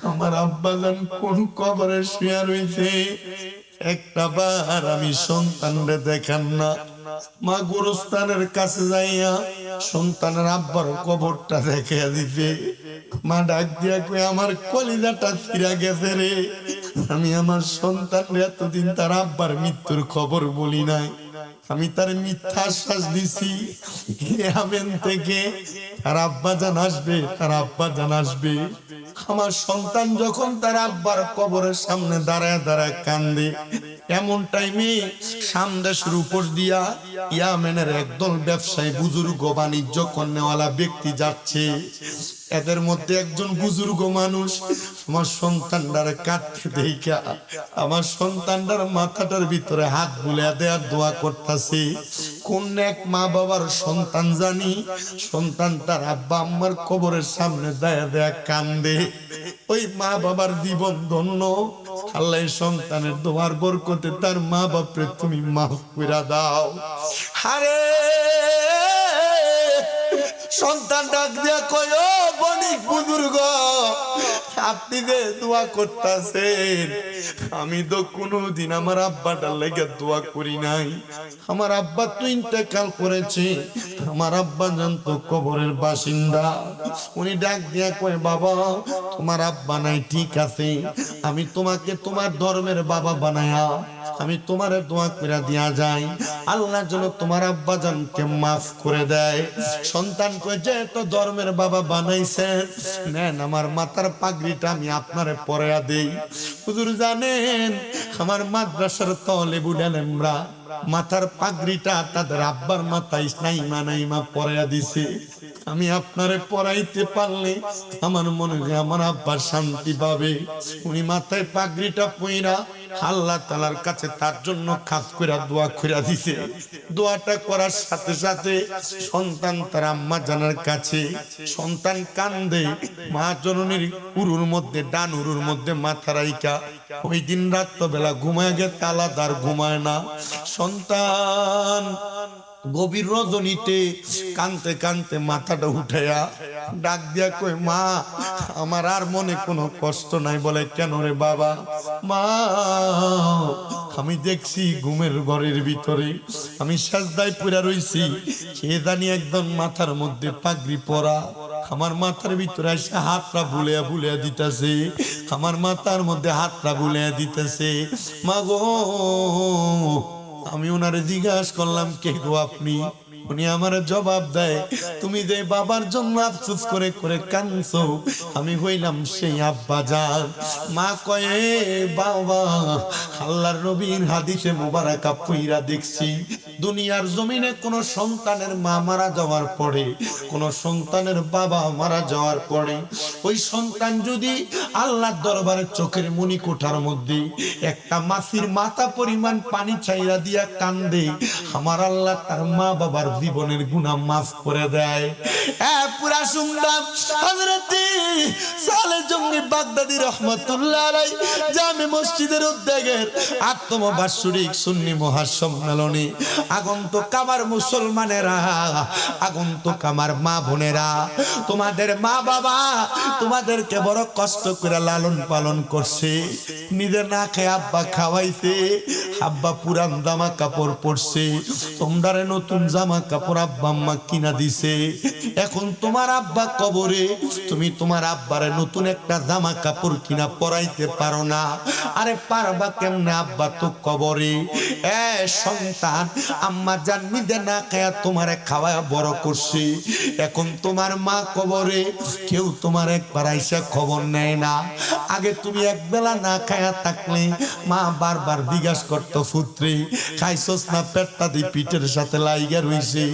আমার আব্বা জান কোন কবরে শুয়ে রয়েছে, একটা বার আমি সন্তানরে দেখান না। মা গোরস্থানের কাছে যাইয়া সন্তানের আব্বার কবরটা দেখিয়া দিতে, মা ডাক দিয়া কই, আমার কলিজাটা ফিরা গেছে রে, আমি আমার সন্তানরে এতদিন তার আব্বার মৃত্যুর খবর বলি নাই, আমি তার মিথ্যা আশ্বাস দিছি আমেন থেকে তার আব্বা জান আসবে, তার আব্বা জান আসবে। আমার সন্তান যখন তার আব্বার কবরের সামনে দাঁড়ায় দাঁড়ায় কান্দে, এমন টাইমে সামদেশের উপর দিয়া ইয়ামেনের একদল ব্যবসায়ী, বুজুর্গ, বাণিজ্য কন্যাওয়ালা ব্যক্তি যাচ্ছে। এদের মধ্যে একজন বুজুর্গ মানুষ আমার সন্তানটার কাটতে দেখা আমার সন্তানটার মাথাটার ভিতরে হাত বুলিয়ে দেওয়ার দোয়া করতেছে। কোন এক মা বাবার সন্তান জানি, সন্তান তার আব্বা আম্মার কবরের সামনে দাঁড়িয়ে দেয়া কান্দে। ওই মা বাবার জীবন ধন্য, আল্লাহ সন্তানের দোয়ার বরকতে তার মা বাপরে তুমি মাফ কইরা দাও। আরে সন্তান ডাক দিয়া কয়, ও বণিক বুজুর্গ, আপনি যে দোয়া করতেছেন, আমি তো কোনোদিন আমার আব্বাটার লেগে দোয়া করি নাই। আমার আব্বা তো ইন্তেকাল করেছে, আমার আব্বা জানতো কবরের বাসিন্দা। উনি ডাক দিয়া কয়, বাবা তোমার আব্বা নাই ঠিক আছে, আমি তোমাকে তোমার ধর্মের বাবা বানায়া আমি তোমারে দোয়া করে দিয়া যাই, আল্লাহ যেন তোমার আব্বা জানকে মাফ করে দেয়। সন্তান কয়, যে তো ধর্মের বাবা বানাইছেন, নেন আমার মাথার পাগড়িটা আমি আপনারে পরাইয়া দেই। হুজুর জানেন, আমার মাদ্রাসার তালেবুল আলেমরা মাথার পাগড়িটা তাদের আব্বার মাথায় নাইমা পরাইয়া দিছে। আমি আপনারে পরাইতে পারলে আমার মনে হয় আমার আব্বা শান্তি পাবে। উনি মাথায় পাগড়িটা পইরা আল্লাহ তাআলার কাছে তার জন্য খাস করে দোয়া করে দিছে। দোয়াটা করার সাথে সাথে সন্তান তার আম্মা জানার কাছে, সন্তান কান্দে, মা জননীর উরুর মধ্যে, ডান উরুর মধ্যে মাথা রাইকা ওই দিন রাত্র বেলা ঘুমায় গেছে, আলাদার ঘুমায় না। সন্তান গভীর রজনীতে কানতে কানতে মাথাটা উঠাইয়া ডাক দিয়া কই, মা আমার আর মনে কোনো কষ্ট নাই। বলে, কেন রে বাবা? মা আমি দেখছি ঘুমের ঘরের ভিতরে আমি সাজদায় পড়ে রইছি, কে জানি একদম মাথার মধ্যে পাগড়ি পরা আমার মাথার ভিতরে এসে হাতটা বুলিয়া বুলিয়া দিতেছে, আমার মাথার মধ্যে হাতটা বুলিয়া দিতেছে। মা গো, আমি ওনারে জিজ্ঞাসা করলাম, কে গো আপনি? উনি আমার জবাব দেয়, তুমি যে বাবার জন্য আফসোস করে করে কাঁদছো, আমি হইলাম সেই আব্বা জান। মা কয়ে, বাবা আল্লাহর নবীর হাদিসে মুবারাকা পইরা দেখছি, দুনিয়ার জমিনে কোন সন্তানের মা মারা যাওয়ার পরে, কোন সন্তানের বাবা মারা যাওয়ার পরে, ওই সন্তান যদি আল্লাহর দরবারে চোখের মনি কোঠার মধ্যে একটা মাছির মাথা পরিমাণ পানি ছাইরা দিয়া কান্দে, আমার আল্লাহ তার মা বাবার জীবনের গুনাহ মাফ করে দেয়। পুরা সুন্দর হযরত সালেহ জঙ্গি বাগদাদী রাহমাতুল্লাহ আলাইহি জামে মসজিদের উদ্যোগের আত্মবাৎসরিক সুন্নি মহাসম্মেলনে আগন্তুক আমার মুসলমানেরা, আগন্তুক আমার মা বোনেরা, তোমাদের মা বাবা তোমাদেরকে বড় কষ্ট করে লালন পালন করছে, নিজে না খেয়ে আব্বা খাওয়াইছে, আব্বা পুরান জামা কাপড় পরছে, তোমরা নতুন জামা কাপড় আব্বা আম্মা কিনা দিছে। এখন তোমার আব্বা কবরে, তুমি তোমার আব্বারে নতুন একটা জামা কাপড় কিনা পরাইতে পারো না। আরে পারবা কেমনে? আব্বা তো কবরে। সন্তান, আম্মা জান নিজে না খায়া তোমারে খাওয়া বড় করছে, এখন তোমার মা কবরে, কেউ তোমার একবার আইসা খবর নেয় না। আগে তুমি এক বেলা না খায়া থাকলে মা বারবার জিজ্ঞাসা করতো, পুত্রে খাইছস না? পেটটা দিয়ে পিঠের সাথে লাইগা রইছে।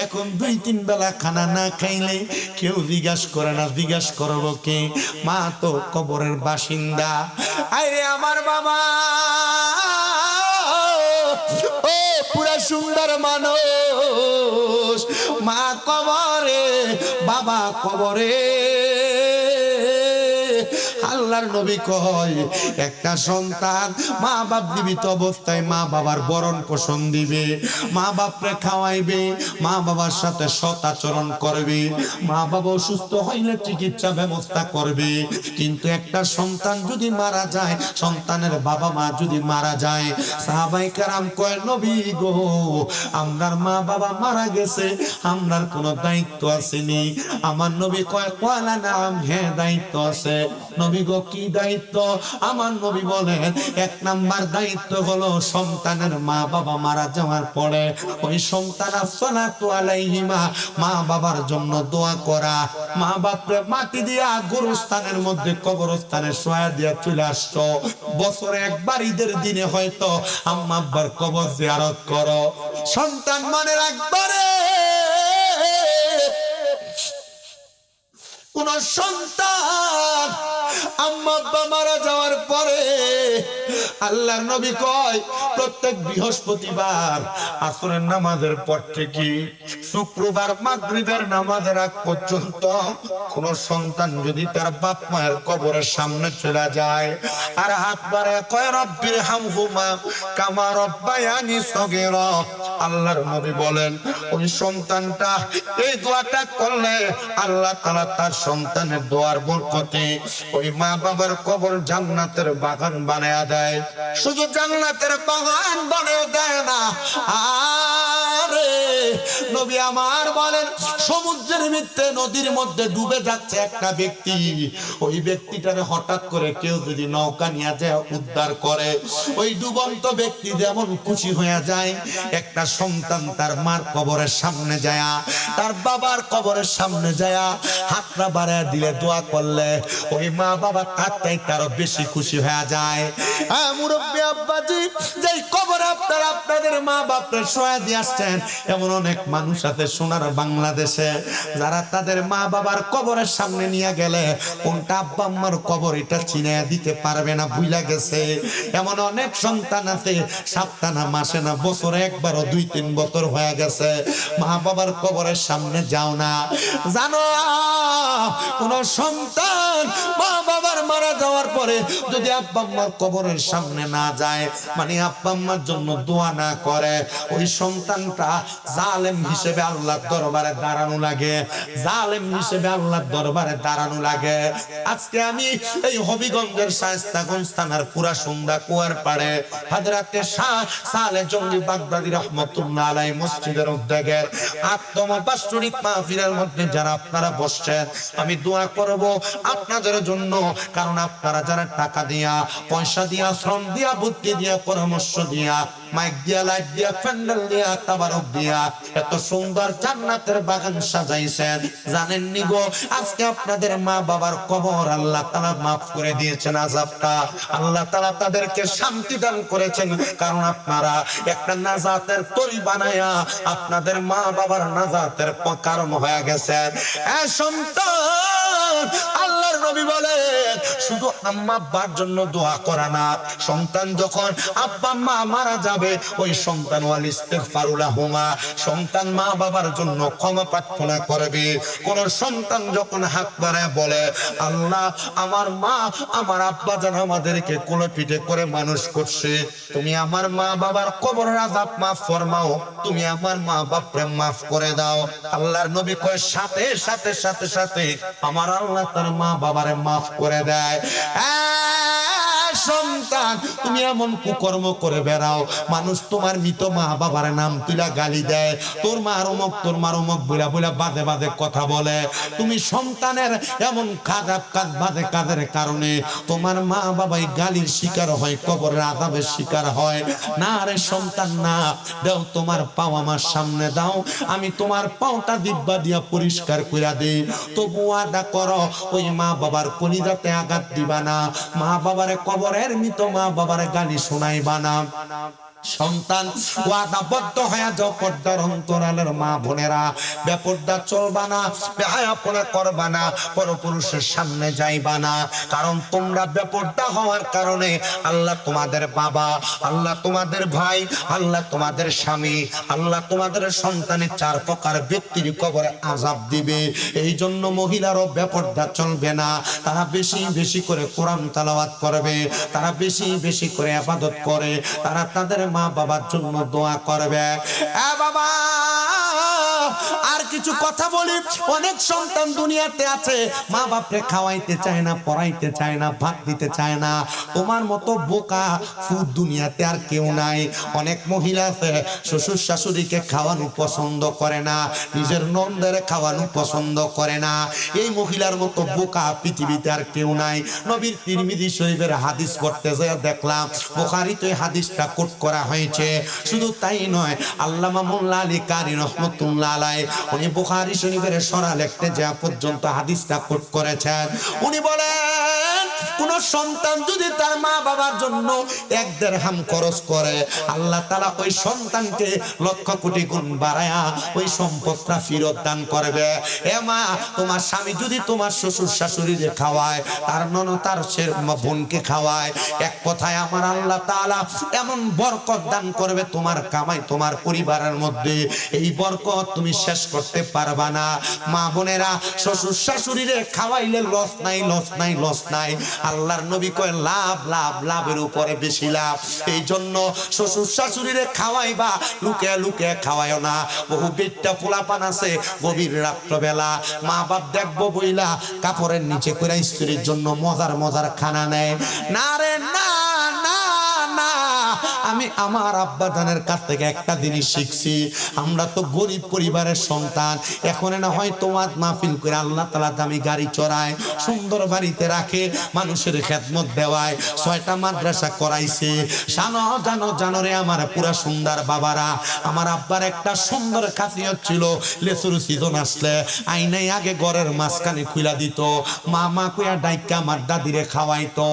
এখন 2-3 বেলা খানা না খাইলে কেউ জিজ্ঞাসা করে না, জিজ্ঞাসা করবো কে? মা তো কবরের বাসিন্দা। আরে আমার বাবা, ও পুরা সুন্দর মানুষ, মা কবরে, বাবা কবরে। আল্লাহর নবী কয়, একটা সন্তান মা বাপ জীবিত অবস্থায় মা বাবার ভরণ পোষণ দিবে, মা বাপরে খাওয়াইবে, মা বাবার সাথে সৎ আচরণ করবে, মা বাবা অসুস্থ হইলে চিকিৎসা ব্যবস্থা করবে। কিন্তু একটা সন্তান যদি মারা যায়, সন্তানের বাবা মা যদি মারা যায়, সাহাবায়ে কেরাম কয়, নবী গো আমরার মা বাবা মারা গেছে, আমরার কোনো দায়িত্ব আসেনি? আমার নবী কয়, ওয়ালা নাম, হ্যাঁ দায়িত্ব আছে। নবী গো কি দায়িত্ব? আমার নবী বলেন, 1 নাম্বার দায়িত্ব হলো সন্তানের মা বাবা মারা যাওয়ার পরে ওই সন্তান আসসালাতু আলাইহিমা, মা বাবার জন্য দোয়া করা। মা বাপরে মাটি দিয়া গোরস্থানের মধ্যে কবরস্থানে শোয়া দিয়া চলে আসছো, বছরে একবার ঈদের দিনে হয়তো আম্মা আব্বার কবর জিয়ারত করো। সন্তান মনে রাখবারে, কোন সন্তান আম্মা আব্বা মারা যাওয়ার পরে, আল্লাহর নবী কয়, প্রত্যেক বৃহস্পতিবার আসরের নামাজের পর থেকে শুক্রবার মাগরিবের নামাজের আগ পর্যন্ত কোন সন্তান যদি তার বাপ মায়ের কবরের সামনে চলে যায় আর হাত বাড়ায় কয়, রব্বির হামহুমা কামা রব্বায়ানি সগীরা, আল্লাহর নবী বলেন ওই সন্তানটা এই দোয়াটা করলে আল্লাহ তাআলা তার সন্তানের দোয়ার বরকতে ওই মা বাবার কবর জান্নাতের বাগান বানায়া দেয়। শুধু জান্নাতের বাগান বানায়া দেয় না, আরে নবী আমার বলেন সমুদ্রের মধ্যে নদীর মধ্যে ডুবে যাচ্ছে একটা ব্যক্তি, ওই ব্যক্তিটারে হঠাৎ করে কেউ যদি নৌকা নিয়ে যায় উদ্ধার করে, ওই ডুবন্ত ব্যক্তি যেমন খুশি হয়ে যায়, একটা সন্তান তার মার কবরের সামনে যায়, তার বাবার কবরের সামনে যায় হাতটা বাড়ায় দিলে দোয়া করলে ওই মা বাবা তার চাইতে আরো বেশি খুশি হয়ে যায়। হ্যাঁ মুরব্বী আব্বাজি, যেই কবরে আপনারা আপনাদের মা বাপের শোয়া দিয়ে আসছেন, এমন অনেক মানুষ আছে সোনার বাংলাদেশে যারা তাদের মা বাবার কবরের সামনে নিয়ে গেলে কোনটা আব্বা আম্মার কবর এটা চিনে দিতে পারবে না, ভুইলা গেছে। এমন অনেক সন্তান আছে সপ্তাহ মাসে না বছরে একবারও 2-3 বছর হয়ে গেছে মা বাবার কবরের সামনে যাও না। জানো কোন সন্তান মা বাবার মারা যাওয়ার পরে যদি আব্বা আম্মার কবরের সামনে না যায়, মানে আব্বা আম্মার জন্য দোয়া না করে, ওই সন্তানটা জালেম হিসেবে আল্লাহর দরবারে দাঁড়ানো লাগে, জালেম হিসেবে আল্লাহর দরবারে দাঁড়ানো লাগে। আজকে আমি এই হবিগঞ্জের শায়েস্তাগঞ্জ থানার পুরা সন্ধ্যা কুয়ার পাড়ে হযরতে শাহ সালেহ জঙ্গি বাগদাদী রাহমাতুল্লাহ আলাইহি মসজিদের উদ্যোগে আত্মবাস্তরিক মাহফিলের মধ্যে যারা আপনারা বসছেন, আমি দোয়া করব আপনাদের জন্য। কারণ আপনারা যারা টাকা দিয়া, পয়সা দিয়া, শ্রম দিয়া, বুদ্ধি দিয়া, পরামর্শ দিয়া, মাইক দিয়া, লাইট দিয়া, প্যান্ডেল দিয়া, তাবারক দিয়া এত সুন্দর জান্নাতের বাগান সাজাইছেন, জানেন নি গো আজকে আপনাদের মা বাবার কবর আল্লাহ তাআলা মাফ করে দিয়েছেন, আযাবটা আল্লাহ তাআলা তাদেরকে শান্তি দান করেছেন। কারণ আপনারা একটা নাজাতের তরি বানায়া আপনাদের মা বাবার নাজাতের কারণ হয়ে গেছেন। এই সন্তান আল্লাহর নবী বলেন শুধু আম্মা আব্বার জন্য দোয়া করা না, সন্তান যখন আব্বা আম্মা মারা যাবে ওই সন্তান ওয়াল ইস্তিগফারু লাহুমা, সন্তান মা বাবার জন্য ক্ষমা প্রার্থনা করবে। কোন সন্তান যখন হাত বাড়ায় বলে আল্লাহ আমার মা আমার আব্বা যেন আমাদেরকে কোলে পিঠে করে মানুষ করছে, তুমি আমার মা বাবার কবরের আযাব মাফ ফরমাও, তুমি আমার মা বাপরে মাফ করে দাও। আল্লাহর নবী কয় সাথে সাথে সাথে সাথে আমার আল্লাহ তার মা বাবারে মাফ করে দেয়। সন্তান তুমি এমন কুকর্ম করে বেড়াও, মানুষ তোমার মৃত মা বাবার নাম তুলা গালি দেয়, তোর মার অমুক তোর মার অমুক বইলা বইলা বাদে বাদে কথা বলে, তুমি সন্তানের এমন খারাপ কাজ বাদে কাজের কারণে তোমার মা বাবাই গালির শিকার হয়, কবরের আযাবের শিকার হয়। না রে সন্তান না, দাও তোমার পাও আমার সামনে দাও, আমি তোমার পাওটা দিব্যা দিয়া পরিষ্কার কইরা দেই, তবু ওয়াদা করো ওই মা বাবার কলিজাতে আঘাত দিবা না, মা বাবারে কবরের মৃত মা বাবার গালি শোনাইবা না। সন্তান ওয়াদাবদ্ধ হয়ে যাও, পর্দার অন্তরালের মা বোনেরা, বেপর্দা চলবা না, বেহায়াপনা করবা না, পরপুরুষের সামনে যাইবা না। কারণ তোমরা বেপর্দা হওয়ার কারণে আল্লাহ তোমাদের বাবা, আল্লাহ তোমাদের ভাই, আল্লাহ তোমাদের স্বামী, আল্লাহ তোমাদের সন্তানের 4 প্রকার ব্যক্তির কবরে আযাব দিবে। এই জন্য মহিলারও বেপর্দা চলবে না, তারা বেশি বেশি করে কোরআন তেলাওয়াত করবে, তারা বেশি বেশি করে ইবাদত করে, তারা তাদের মা বাবার জন্য দোয়া করবে। বাবা আর কিছু কথা বলি, অনেক সন্তান দুনিয়াতে আছে মা বাপরে খাওয়াইতে চায় না, পড়াইতে চায় না, ভাত দিতে চায় না। তোমার মতো বোকা ফুড দুনিয়াতে আর কেউ নাই। অনেক মহিলা আছে শ্বশুর শাশুড়িকে খাওয়ানো পছন্দ করে না, নিজের নন্দের খাওয়ানো পছন্দ করে না। এই মহিলার মতো বোকা পৃথিবীতে আর কেউ নাই। নবীর তিরমিজি শরীফের হাদিস পড়তে যায় দেখলাম বুখারীতে এই হাদিসটা কোট করা হয়েছে। শুধু তাই নয়, আল্লামা মোল্লা আলী কারি রহমাতুল্লাহ আলাইহি উনি বুখারী শরীফের সরা লিখতে যা পর্যন্ত হাদিসটা কোট করেছেন, উনি বলেন কোন সন্তান যদি তার মা বাবার জন্য 1 দিরহাম খরচ করে, আল্লাহ তাআলা ওই সন্তানকে লক্ষ কোটি গুণ বাড়ায়া ওই সম্পদটা ফেরত দান করবে। এ মা, তোমার স্বামী যদি তোমার শ্বশুর শাশুড়িকে খাওয়ায়, তার ননদ তার বোনকে খাওয়ায়, এক কথায় আমার আল্লাহ তাআলা এমন বরকত দান করবে তোমার কামাই, তোমার পরিবারের মধ্যে। এই বরকত তুমি শেষ করতে পারবা না। মা বোনেরা, শ্বশুর শাশুড়িরে খাওয়াইলে লস নাই, লস নাই, লস নাই। আল্লাহর নবী কয় লাভ লাভ লাভের উপরে বেশি লাভ। এই জন্য শ্বশুর শাশুড়িরে খাওয়াইবা, লুকে লুকে খাওয়াইও না। বহু বেটটা পোলাপান আছে গভীর রাত্রবেলা মা বাপ দেখবো বইলা কাপড়ের নিচে করে স্ত্রীর জন্য মজার মজার খানা নেয়। না রে না না না, আমি আমার আব্বা জানের কাছ থেকে একটা জিনিস শিখছি। আমরা তো গরিব পরিবারের সন্তান, এখন না হয় তোমার মাহফিল করে আল্লাহ তাআলা দামি গাড়ি চড়ায়, সুন্দর বাড়িতে রাখে, মানুষের খেদমত দেওয়ায়, 6টা মাদ্রাসা করাইছে। জানো জানো জানো রে আমার পুরা সুন্দর বাবারা, আমার আব্বার একটা সুন্দর খাসিয়ত ছিল, লেসুর সিজন আসলে আইনাই আগে ঘরের মাঝখানে খুলা দিত, মা মা কইয়া ডাইকা আমার দাদিরে খাওয়াইতো।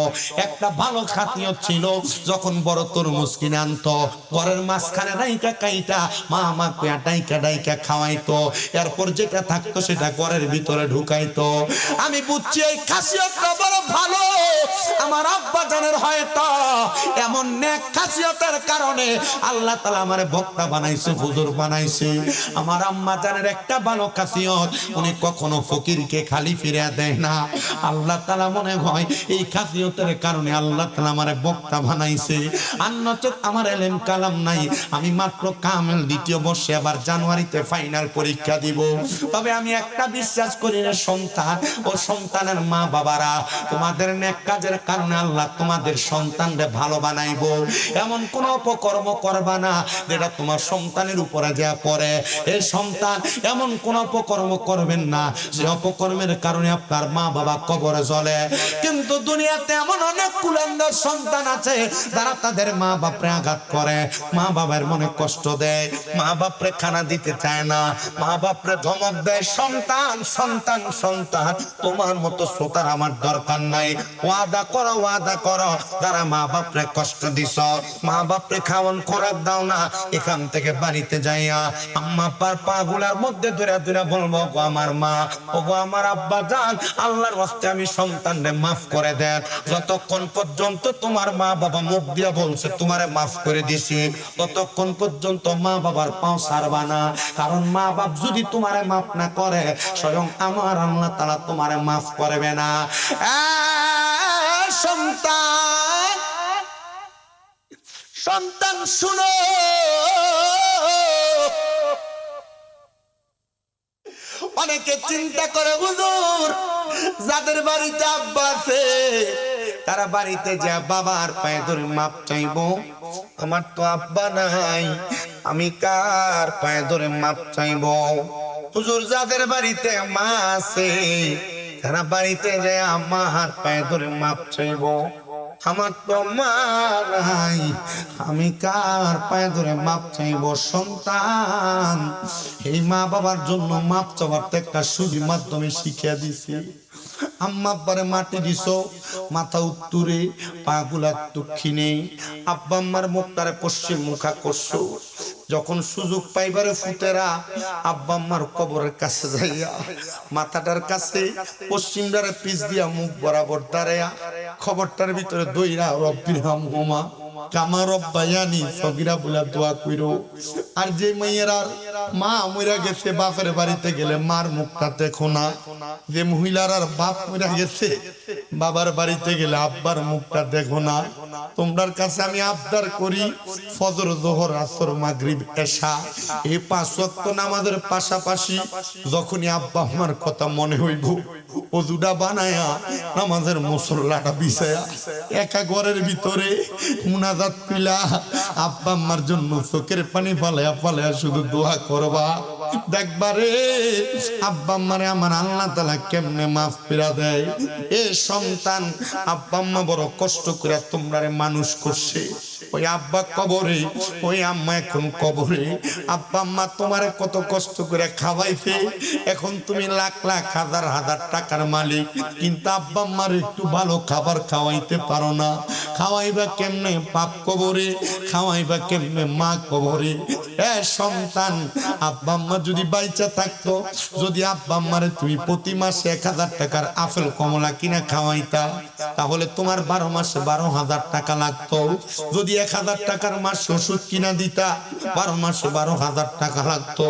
একটা ভালো খাসিয়ত ছিল, যখন বড় তরমুজ কিনে আনতো ঘরের মাঝখানে ডাইকা কাইটা মা মা কইয়া ডাইকা ডাইকা খাওয়াইতো। এরপর যেটা থাকতো সেটা ঘরের ভিতরে ঢুকাইতো। আমি বুঝছি এই খাসিয়তটা বড় ভালো। আমার আব্বা জানের হয়তো এমন নেক খাসিয়তের কারণে আল্লাহ তাআলা আমারে বক্তা বানাইছে, হুজুর বানাইছে। আমার আম্মা জানের একটা ভালো খাসিয়ত, উনি কখনো ফকিরকে খালি ফিরে দেয় না। আল্লাহ তাআলা মনে হয় এই খাসিয়তের কারণে আল্লাহ তাআলা আমারে বক্তা বানাইছে। আন্নচেত আমার এলেম কালাম নাই, আমি মাত্র কামেল 2য় বর্ষে আবার জানুয়ারিতে ফাইনাল পরীক্ষা দিব। তবে আমি একটা বিশ্বাস করি রে সন্তান ও সন্তানের মা বাবারা, তোমাদের নেক কাজের কারণে আল্লাহ তোমাদের সন্তানরে ভালো বানাইবো। এমন কোন অপকর্ম করবা না যেটা তোমার সন্তানের উপরে যা পড়ে। এই সন্তান এমন কোন অপকর্ম করবেন না যে অপকর্মের কারণে আপনার মা বাবা কবরে জ্বলে। কিন্তু দুনিয়াতে এমন অনেক কুলাঙ্গার সন্তান আছে যারা তাদের মা বাপরে আঘাত করে, মা বাবার মনে কষ্ট দেয়, মা বাপরে খানা দিতে চায় না, মা বাপরে ধমক দেয়। সন্তান সন্তান সন্তান, তোমার মতো শ্রোতার আমার দরকার নাই। ওয়াদা করো ওয়াদা করো, যারা মা বাপরে কষ্ট দিছ, মা বাপরে খাওয়ান খোরাক দাও না, এখান থেকে বাড়িতে যাইয়া আম্মা আব্বার পা গুলার মধ্যে ধরে ধরে বলবো, গো আমার মা, ও গো আমার আব্বা জান, আল্লাহর ওয়াস্তে আমি সন্তানরে মাফ করে দেন। যতক্ষণ পর্যন্ত তোমার মা বাবা মুখ দিয়া বলছে তোমারে মাফ করে দিছি, ততক্ষণ পর্যন্ত মা বাবার পাও ছাড়বা না। কারণ মা বাপ যদি তোমারে মাফ না করে, স্বয়ং আমার আল্লাহ তাআলা তোমারে মাফ করবে না। সন্তান সন্তান শুনো, অনেকে চিন্তা করে হুজুর যাদের বাড়িতে আব্বা আছে তারা বাড়িতে যা বাবার পায়ে ধরে মাপ চাইবো। আমার তো আব্বা নাই, আমি কার পায়ে ধরে মাপ চাইবো? হুজুর যাদের বাড়িতে মা আছে তারা বাড়িতে যায় আমার পায়ে ধরে মাপ চাইবো। আমার তো মা নাই, আমি কার পায়ে ধরে মাপ চাইবো? সন্তান এই মা বাবার জন্য মাপ চাওয়ার একটা সুবিধার মাধ্যমে শিখিয়ে দিছি। আম্মা আব্বারে মাটি দিছো, মাথা উত্তরে, পা গুলা দক্ষিণে, আব্বা আম্মার মুখটারে পশ্চিম মুখা করছো। যখন সুযোগ পাইবারে ফুতেরা আব্বা আম্মার কবরের কাছে যাইয়া মাথাটার কাছে পশ্চিমটারে পিছ দিয়া মুখ বরাবর দাঁড়ায়া খবরটার ভিতরে দইরা রব্বির হামহুমা কামা রব্বায়ানি সগীরা বলে দোয়া কইরো। আর যে মেয়েরা মা মইরা গেছে বাপের বাড়িতে গেলে মার মুখটা দেখো না, যে মহিলার আর বাপ মইরা গেছে বাবার বাড়িতে গেলে আব্বার মুখটা দেখো না। তোমার কাছে আমি আবদার করি, ফজর যোহর আসর মাগরিব এশা এই 5 ওয়াক্ত নামাজের পাশাপাশি যখনই আব্বা আমার কথা মনে হইব, ওযুটা বানায়া নামাজের মুসল্লাটা বিছায়া একা ঘরের ভিতরে মুনাজাত কইলা আব্বা আম্মার জন্য চোখের পানি ফালায়া ফালায়া শুধু দোয়া করবা। দেখবা রে আব্বা আম্মারে আমার আল্লাহ তাআলা কেমনে মাফ করে দেয়। এ সন্তান, আব্বা আম্মা বড় কষ্ট করে তোমরারে মানুষ করছে। ওই আব্বা কবরে, ওই আম্মা এখন কবরে। আব্বা আম্মা তোমারে কত কষ্ট করে খাওয়াইছে, এখন তুমি লাখ লাখ হাজার হাজার টাকার মালিক, কিন্তু আব্বা আম্মার একটু ভালো খাবার খাওয়াইতে পারো না। খাওয়াইবা কেমনে? বাপ কবরে। খাওয়াইবা কেমনে? মা কবরে। সন্তান, আব্বা আম্মা যদি বাইচা থাকতো, যদি আব্বা আম্মারে তুমি প্রতি মাসে 1000 টাকার আপেল কমলা কিনা খাওয়াইতা, তাহলে তোমার 12 মাসে 12,000 টাকা লাগতো। যদি 1000 টাকার মাস ওষুধ কিনা দিতা, 12 মাসে 12,000 টাকা লাগতো।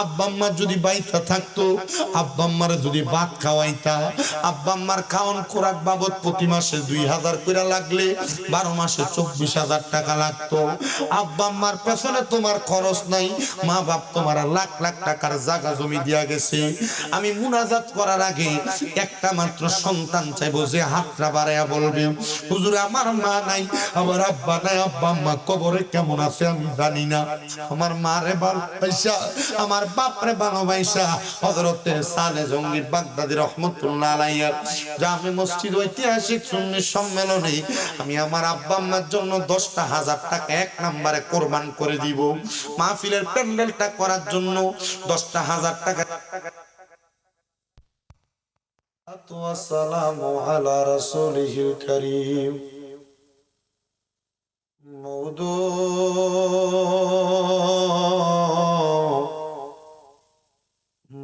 আব্বা আম্মা যদি বাইচা থাকতো, আব্বা আম্মারে যদি ভাত খাওয়াইতা, আব্বা আম্মার খাওয়ান খোরাক বাবদ প্রতি মাসে 2000 করে লাগলে 12 মাসে 24,000 টাকা লাগতো। আব্বা আম্মার পেছনে তোমার খরচ নাই, মা বাপ তোমার লাখ লাখ টাকার জায়গা জমি দিয়া গেছে। আমি মুনাজাত করার আগে একটা মাত্র সন্তান চাইবো যে হাতটা বাড়াইয়া বলবে, হুজুর আমার মা নাই, আমার আব্বা নাই, আব্বা আম্মা কবরে কেমন আছে আমি জানি না। আমার মা রে ভালোবাসা, আমার বাপ রে ভালোবাসা হযরতে সালে জঙ্গি বাগদাদি রহমাতুল্লাহ আলাইহি জামে মসজিদ ঐতিহাসিক সুন্নি সম্মেলনে আমি আমার আব্বা আম্মার জন্য 10,000 টাকা এক নম্বরে কোরবান করে দিব। মাহফিলের প্যান্ডেলটা করার জন্য 10,000 টাকা। আসসালামু আলা রাসূলিল কারীম। মওদু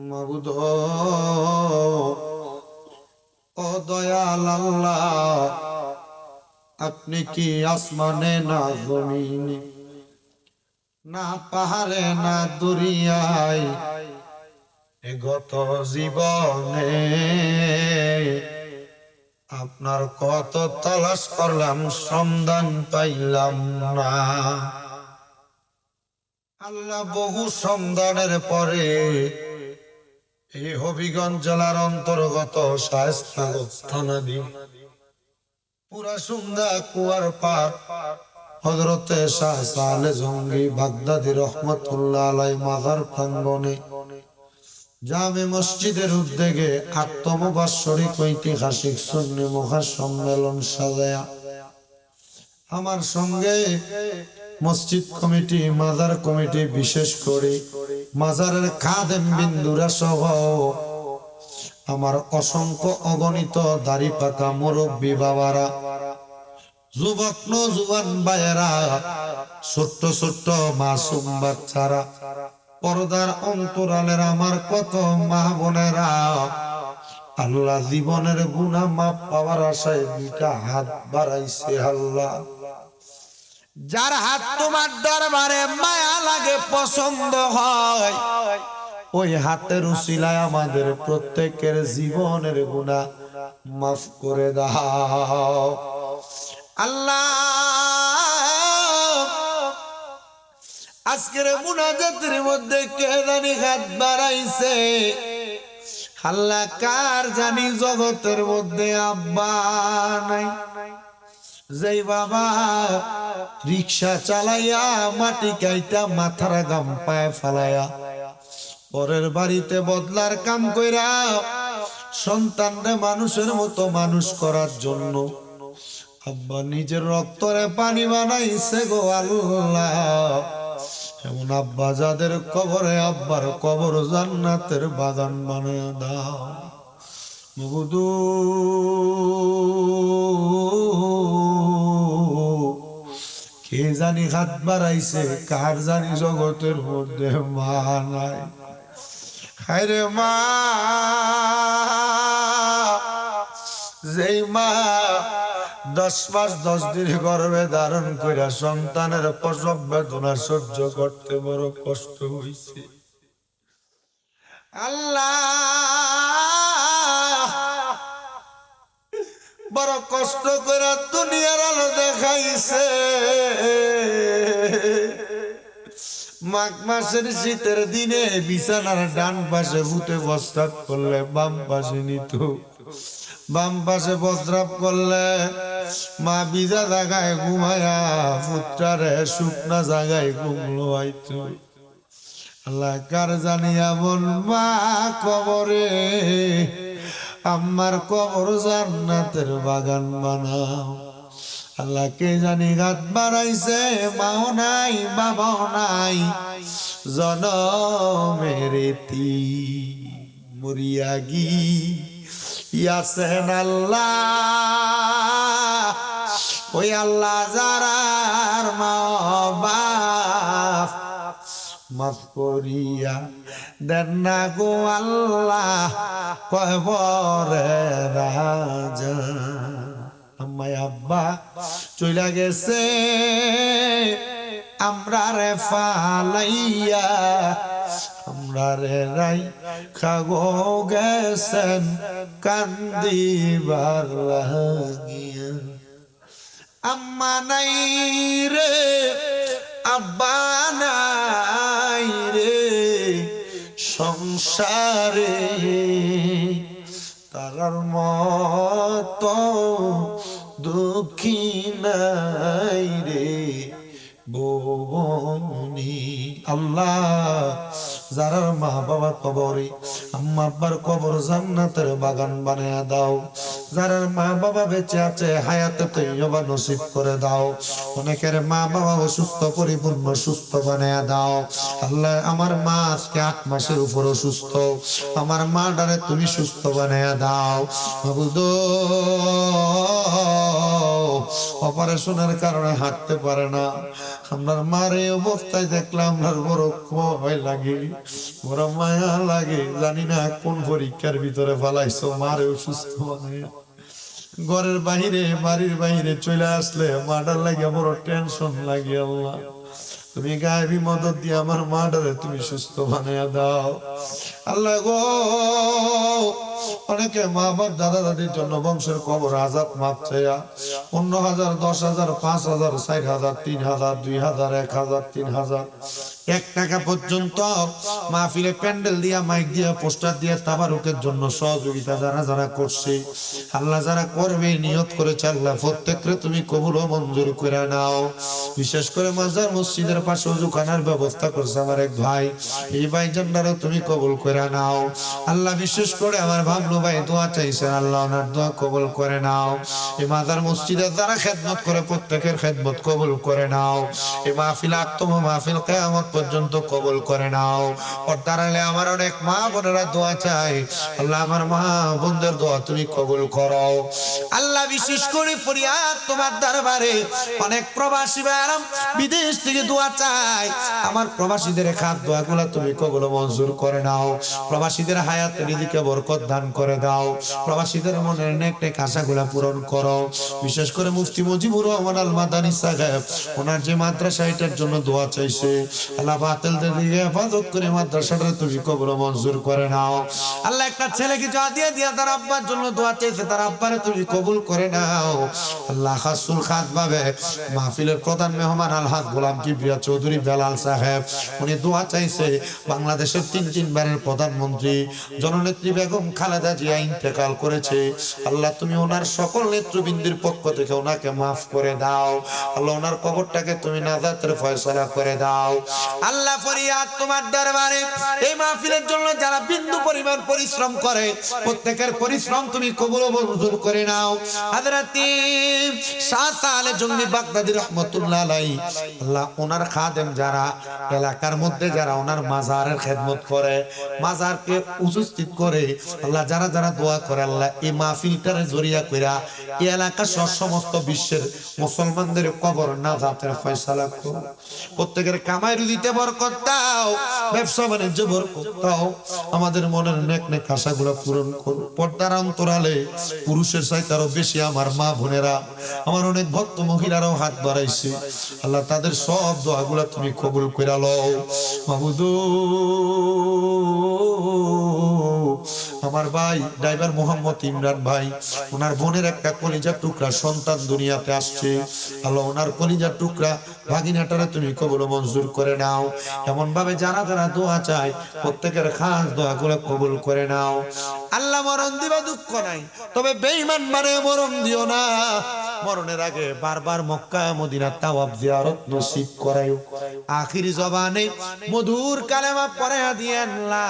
মাবুদ ও দয়াল আল্লাহ, আপনি কি আসমানে না জমিনে, না পাহাড়ে না দরিয়ায়, গত জীবনে আপনার কত তালাশ করলাম সন্ধান পাইলাম না। আল্লাহ বহু সন্ধানের পরে এই হবিগঞ্জ জেলার অন্তর্গত শায়েস্তাগঞ্জ থানাধীন পুরা সুন্দা কুয়ার পার হযরতে শাহ সালে জঙ্গি বাগদাদি রহমাতুল্লাহ আলাইহি মাজার প্রাঙ্গণে জামে মসজিদের উদ্যোগে 8তম বাৎসরিক ঐতিহাসিক সুন্নি মহাসম্মেলন সাজায়া আমার সঙ্গে মসজিদ কমিটি, মাজার কমিটি, বিশেষ করে মাজারের খাদেম বিন্দুরা সহ আমার অসংখ্য অগণিত দাড়ি পাকা মুরব্বী বাবারা, যুবক নওজোয়ান ভাইয়েরা, ছোট্ট ছোট্ট মাসুম বাচ্চারা, পর্দার অন্তরালের আমার কত মা বোনেরা, আল্লাহ জীবনের গুনাহ মাফ পাওয়ার আশায় 2টা হাত বাড়াইছে। আল্লাহ যার হাত তোমার দরবারে মায়া লাগে, পছন্দ হয়, ওই হাতের উসিলায় আমাদের প্রত্যেকের জীবনের গুনাহ মাফ করে দাও আল্লাহ। আজকের মুনাজাতের মধ্যে কে জানি হাত বাড়াইছে, আল্লাহ কার জানি জগতের মধ্যে আব্বা নাই, যেই বাবা রিক্সা চালাইয়া মাটি কাইটা মাথার গাম পায়ে ফালাইয়া পরের বাড়িতে বদলার কাম কইরা সন্তানরে মানুষের মতো মানুষ করার জন্য আব্বা নিজের রক্তরে পানি বানাইছে গো আল্লাহ। এমন আব্বা যাদের কবরে, আব্বার কবর জান্নাতের বাগান বানায় দাও মবুদু। কে জানি হাত বাড়াইছে, কার জানি জগতের মধ্যে মা নাই। হায়রে মা, যেই মা 10 মাস 10 দিন গর্ভে ধারণ কইরা সন্তানের প্রসব বেদনা সহ্য করতে বড় কষ্ট হইছে আল্লাহ, বড় কষ্ট করে দুনিয়ার আলো দেখাইছে। মাঘ মাসের শীতের দিনে বিছানার ডান পাশে ভূতে প্রস্রাব করলে বাম পাশে নিত, বাম পাশে প্রস্রাব করলে মা ভিজা জায়গায় ঘুমায়া পুত্রারে শুকনা জায়গায় ঘুমলো হয়তো। আল্লাহ কার জানি এমন মা কবরে, আমার কবর জান্নাতের বাগান বানাও আল্লাহ। কে জানি হাত বাড়াইছে, মাও নাই বাবাও নাই, জনমের মরিয়া গিয়াছেন আল্লাহ। ওই আল্লাহ যারার মা বাপ মাফ করিয়া দেন না গো আল্লাহ কবরে রাজা। আম্মাই আব্বা চইলা গেছে আমরা রে ফালাইয়া, আমরা রে রাই খাগো গেছেন কান্দিবার লাগিয়া। আম্মা নাই রে আব্বা নাই রে সংসারে, তারার মতো দুঃখী নাই রে বনি। আল্লাহ যারা মা বাবা কবরে, আম্মা আব্বার কবর জান্নাতের বাগান বানিয়ে দাও। যারা মা বাবা বেঁচে আছে হায়াতে তৈয়বা নসিব করে দাও। অনেকের মা বাবা অসুস্থ, পরিপূর্ণ সুস্থ বানিয়ে দাও। আল্লাহ আমার মা আজকে 8 মাসের উপর অসুস্থ, আমার মা ডারে তুমি সুস্থ বানিয়ে দাও। মাবুদ অপারেশনের কারণে হাঁটতে পারে না, আপনার মার এই অবস্থায় দেখলাম আপনার বড় ভয় লাগে, বড় মায়া লাগে। জানি না কোন পরীক্ষার ভিতরে ফালাইছো মারে অসুস্থ বানাইয়া। ঘরের বাহিরে বাড়ির বাহিরে চলে আসলে মাটার লাগে বড় টেনশন লাগে। আল্লাহ তুমি গায়েবী মদত দিয়ে আমার মাটারে তুমি সুস্থ বানাইয়া দাও। আল্লাহ গো অনেকে মা বাপ দাদা দাদির জন্য বংশের কবর আজাব মাপ চাইয়া 15,000, 10,000, 5,000, 4,000, 3,000, 2,000, 1,000, 3,000, 1 টাকা পর্যন্ত মাহফিলে প্যান্ডেল দিয়া, মাইক দিয়া, পোস্টার দিয়া তাবারুকের জন্য সহযোগিতা যারা যারা করছে, আল্লাহ যারা করবে নিয়ত করেছে, আল্লাহ প্রত্যেককে তুমি কবুল ও মঞ্জুর করে নাও। বিশেষ করে মাজার মসজিদের পাশে ওযুখানার ব্যবস্থা করছে আমার এক ভাই, এই ভাইজানটারও তুমি কবুল করে নাও। আল্লাহ বিশেষ করে আমার ভাবলু ভাই দোয়া চাইছেন, আল্লাহ ওনার দোয়া কবুল করে নাও। এই মাজার মসজিদে যারা খেদমত করে প্রত্যেকের খেদমত কবুল করে নাও। এই মাহফিল আত্ম মাহফিল কিয়ামত পর্যন্ত কবুল করে নাও। পর্দার আড়ালে আমার অনেক মা বোনেরা দোয়া চাই, আল্লাহ আমার মা বোনদের দোয়া তুমি কবুল করো। আল্লাহ বিশেষ করে ফরিয়াদ তোমার দরবারে, অনেক প্রবাসী ভাইরা বিদেশ থেকে দোয়া চাই, আমার প্রবাসীদের খাত দোয়াগুলো তুমি কবুল মঞ্জুর করে নাও। প্রবাসীদের হায়াতে রিজিকে বরকত দান করে দাও। প্রবাসীদের মনের নেক নেক আশাগুলা পূরণ করো। বিশেষ করে মুফতি মুজিবুর রহমান আল মাদানী সাহেব, ওনার যে মাদ্রাসা এটার জন্য দোয়া চাইছে, আল্লাহ বাতিলদের দিকে হেফাজত করে মাদ্রাসাটা তুমি কবুল মঞ্জুর করে নাও। আল্লাহ একটা ছেলেকে যা দিয়ে দিয়া তার আব্বার জন্য দোয়া চাইছে, তার আব্বারে তুমি কবুল করে নাও। আল্লাহ খাসুল খাস ভাবে মাহফিলের প্রধান মেহমান আলহাজ গোলাম কিবরিয়া চৌধুরী বেলাল সাহেব, উনি দোয়া চাইছে বাংলাদেশের 3 বারের প্রধানমন্ত্রী জননেত্রী বেগম খালেদা জিয়া ইন্তেকাল করেছে, আল্লাহ তুমি ওনার সকল নেতৃবৃন্দের পক্ষ থেকে ওনাকে মাফ করে দাও। আল্লাহ ওনার কবরটাকে তুমি নাজাতের ফয়সালা করে দাও। আল্লাহ ফরিয়াদ তোমার দরবারে, এই মাহফিলের জন্য যারা বিন্দু পরিমাণ পরিশ্রম করে প্রত্যেকের পরিশ্রম তুমি কবুল ও মঞ্জুর করে নাও। হযরত শাহ সালেহ জঙ্গি বাগদাদী রাহমাতুল্লাহ আলাইহি, আল্লাহ ওনার খাদেম যারা এলাকার মধ্যে যারা ওনার মাজারের খেদমত করে, মাজারকে উপস্থিত করে, আল্লাহ যারা যারা দোয়া করে, আল্লাহ এই মাহফিলটারে জরিয়া কইরা এই এলাকার সমস্ত বিশ্বের মুসলমানদের কবর নাজাতের ফয়সালা করো। প্রত্যেকের কামাই রুজিতে বরকত দাও, ব্যবসা বাণিজ্য বরকত দাও, আমাদের মনের নেক নেক আশাগুলো পূরণ করো। পর্দার অন্তরালে পুরুষের চাইতে আরো বেশি আমার মা বোনেরা, আমার অনেক ভক্ত মহিলারাও হাত বাড়াইছে, আল্লাহ তাদের সব দোয়াগুলা তুমি কবুল করে লও। মাবুদ আমার ভাই ড্রাইভার মোহাম্মদ ইমরান ভাই, ওনার বোনের একটা কলিজার টুকরা সন্তান দুনিয়াতে আসছে, আল্লাহ ওনার কলিজার টুকরা ভাগিনাটারে তুমি কবুল মঞ্জুর করে নাও। এমন ভাবে যারা যারা দোয়া চায় প্রত্যেকের খাস দোয়াগুলো কবুল করে নাও। আল্লাহ মরণ দিবা দুঃখ নাই, তবে বেঈমান মানে মরণ দিও না। মরণের আগে বারবার মক্কা মদিনা তাওয়াফ জিয়ারত নসিব করায়ো। আখির জবানে মধুর কালেমা পড়ে দিয়েন লা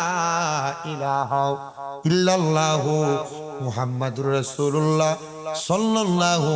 ইলাহা ইল্লাল্লাহু মুহাম্মাদুর রাসূলুল্লাহ সাল্লাল্লাহু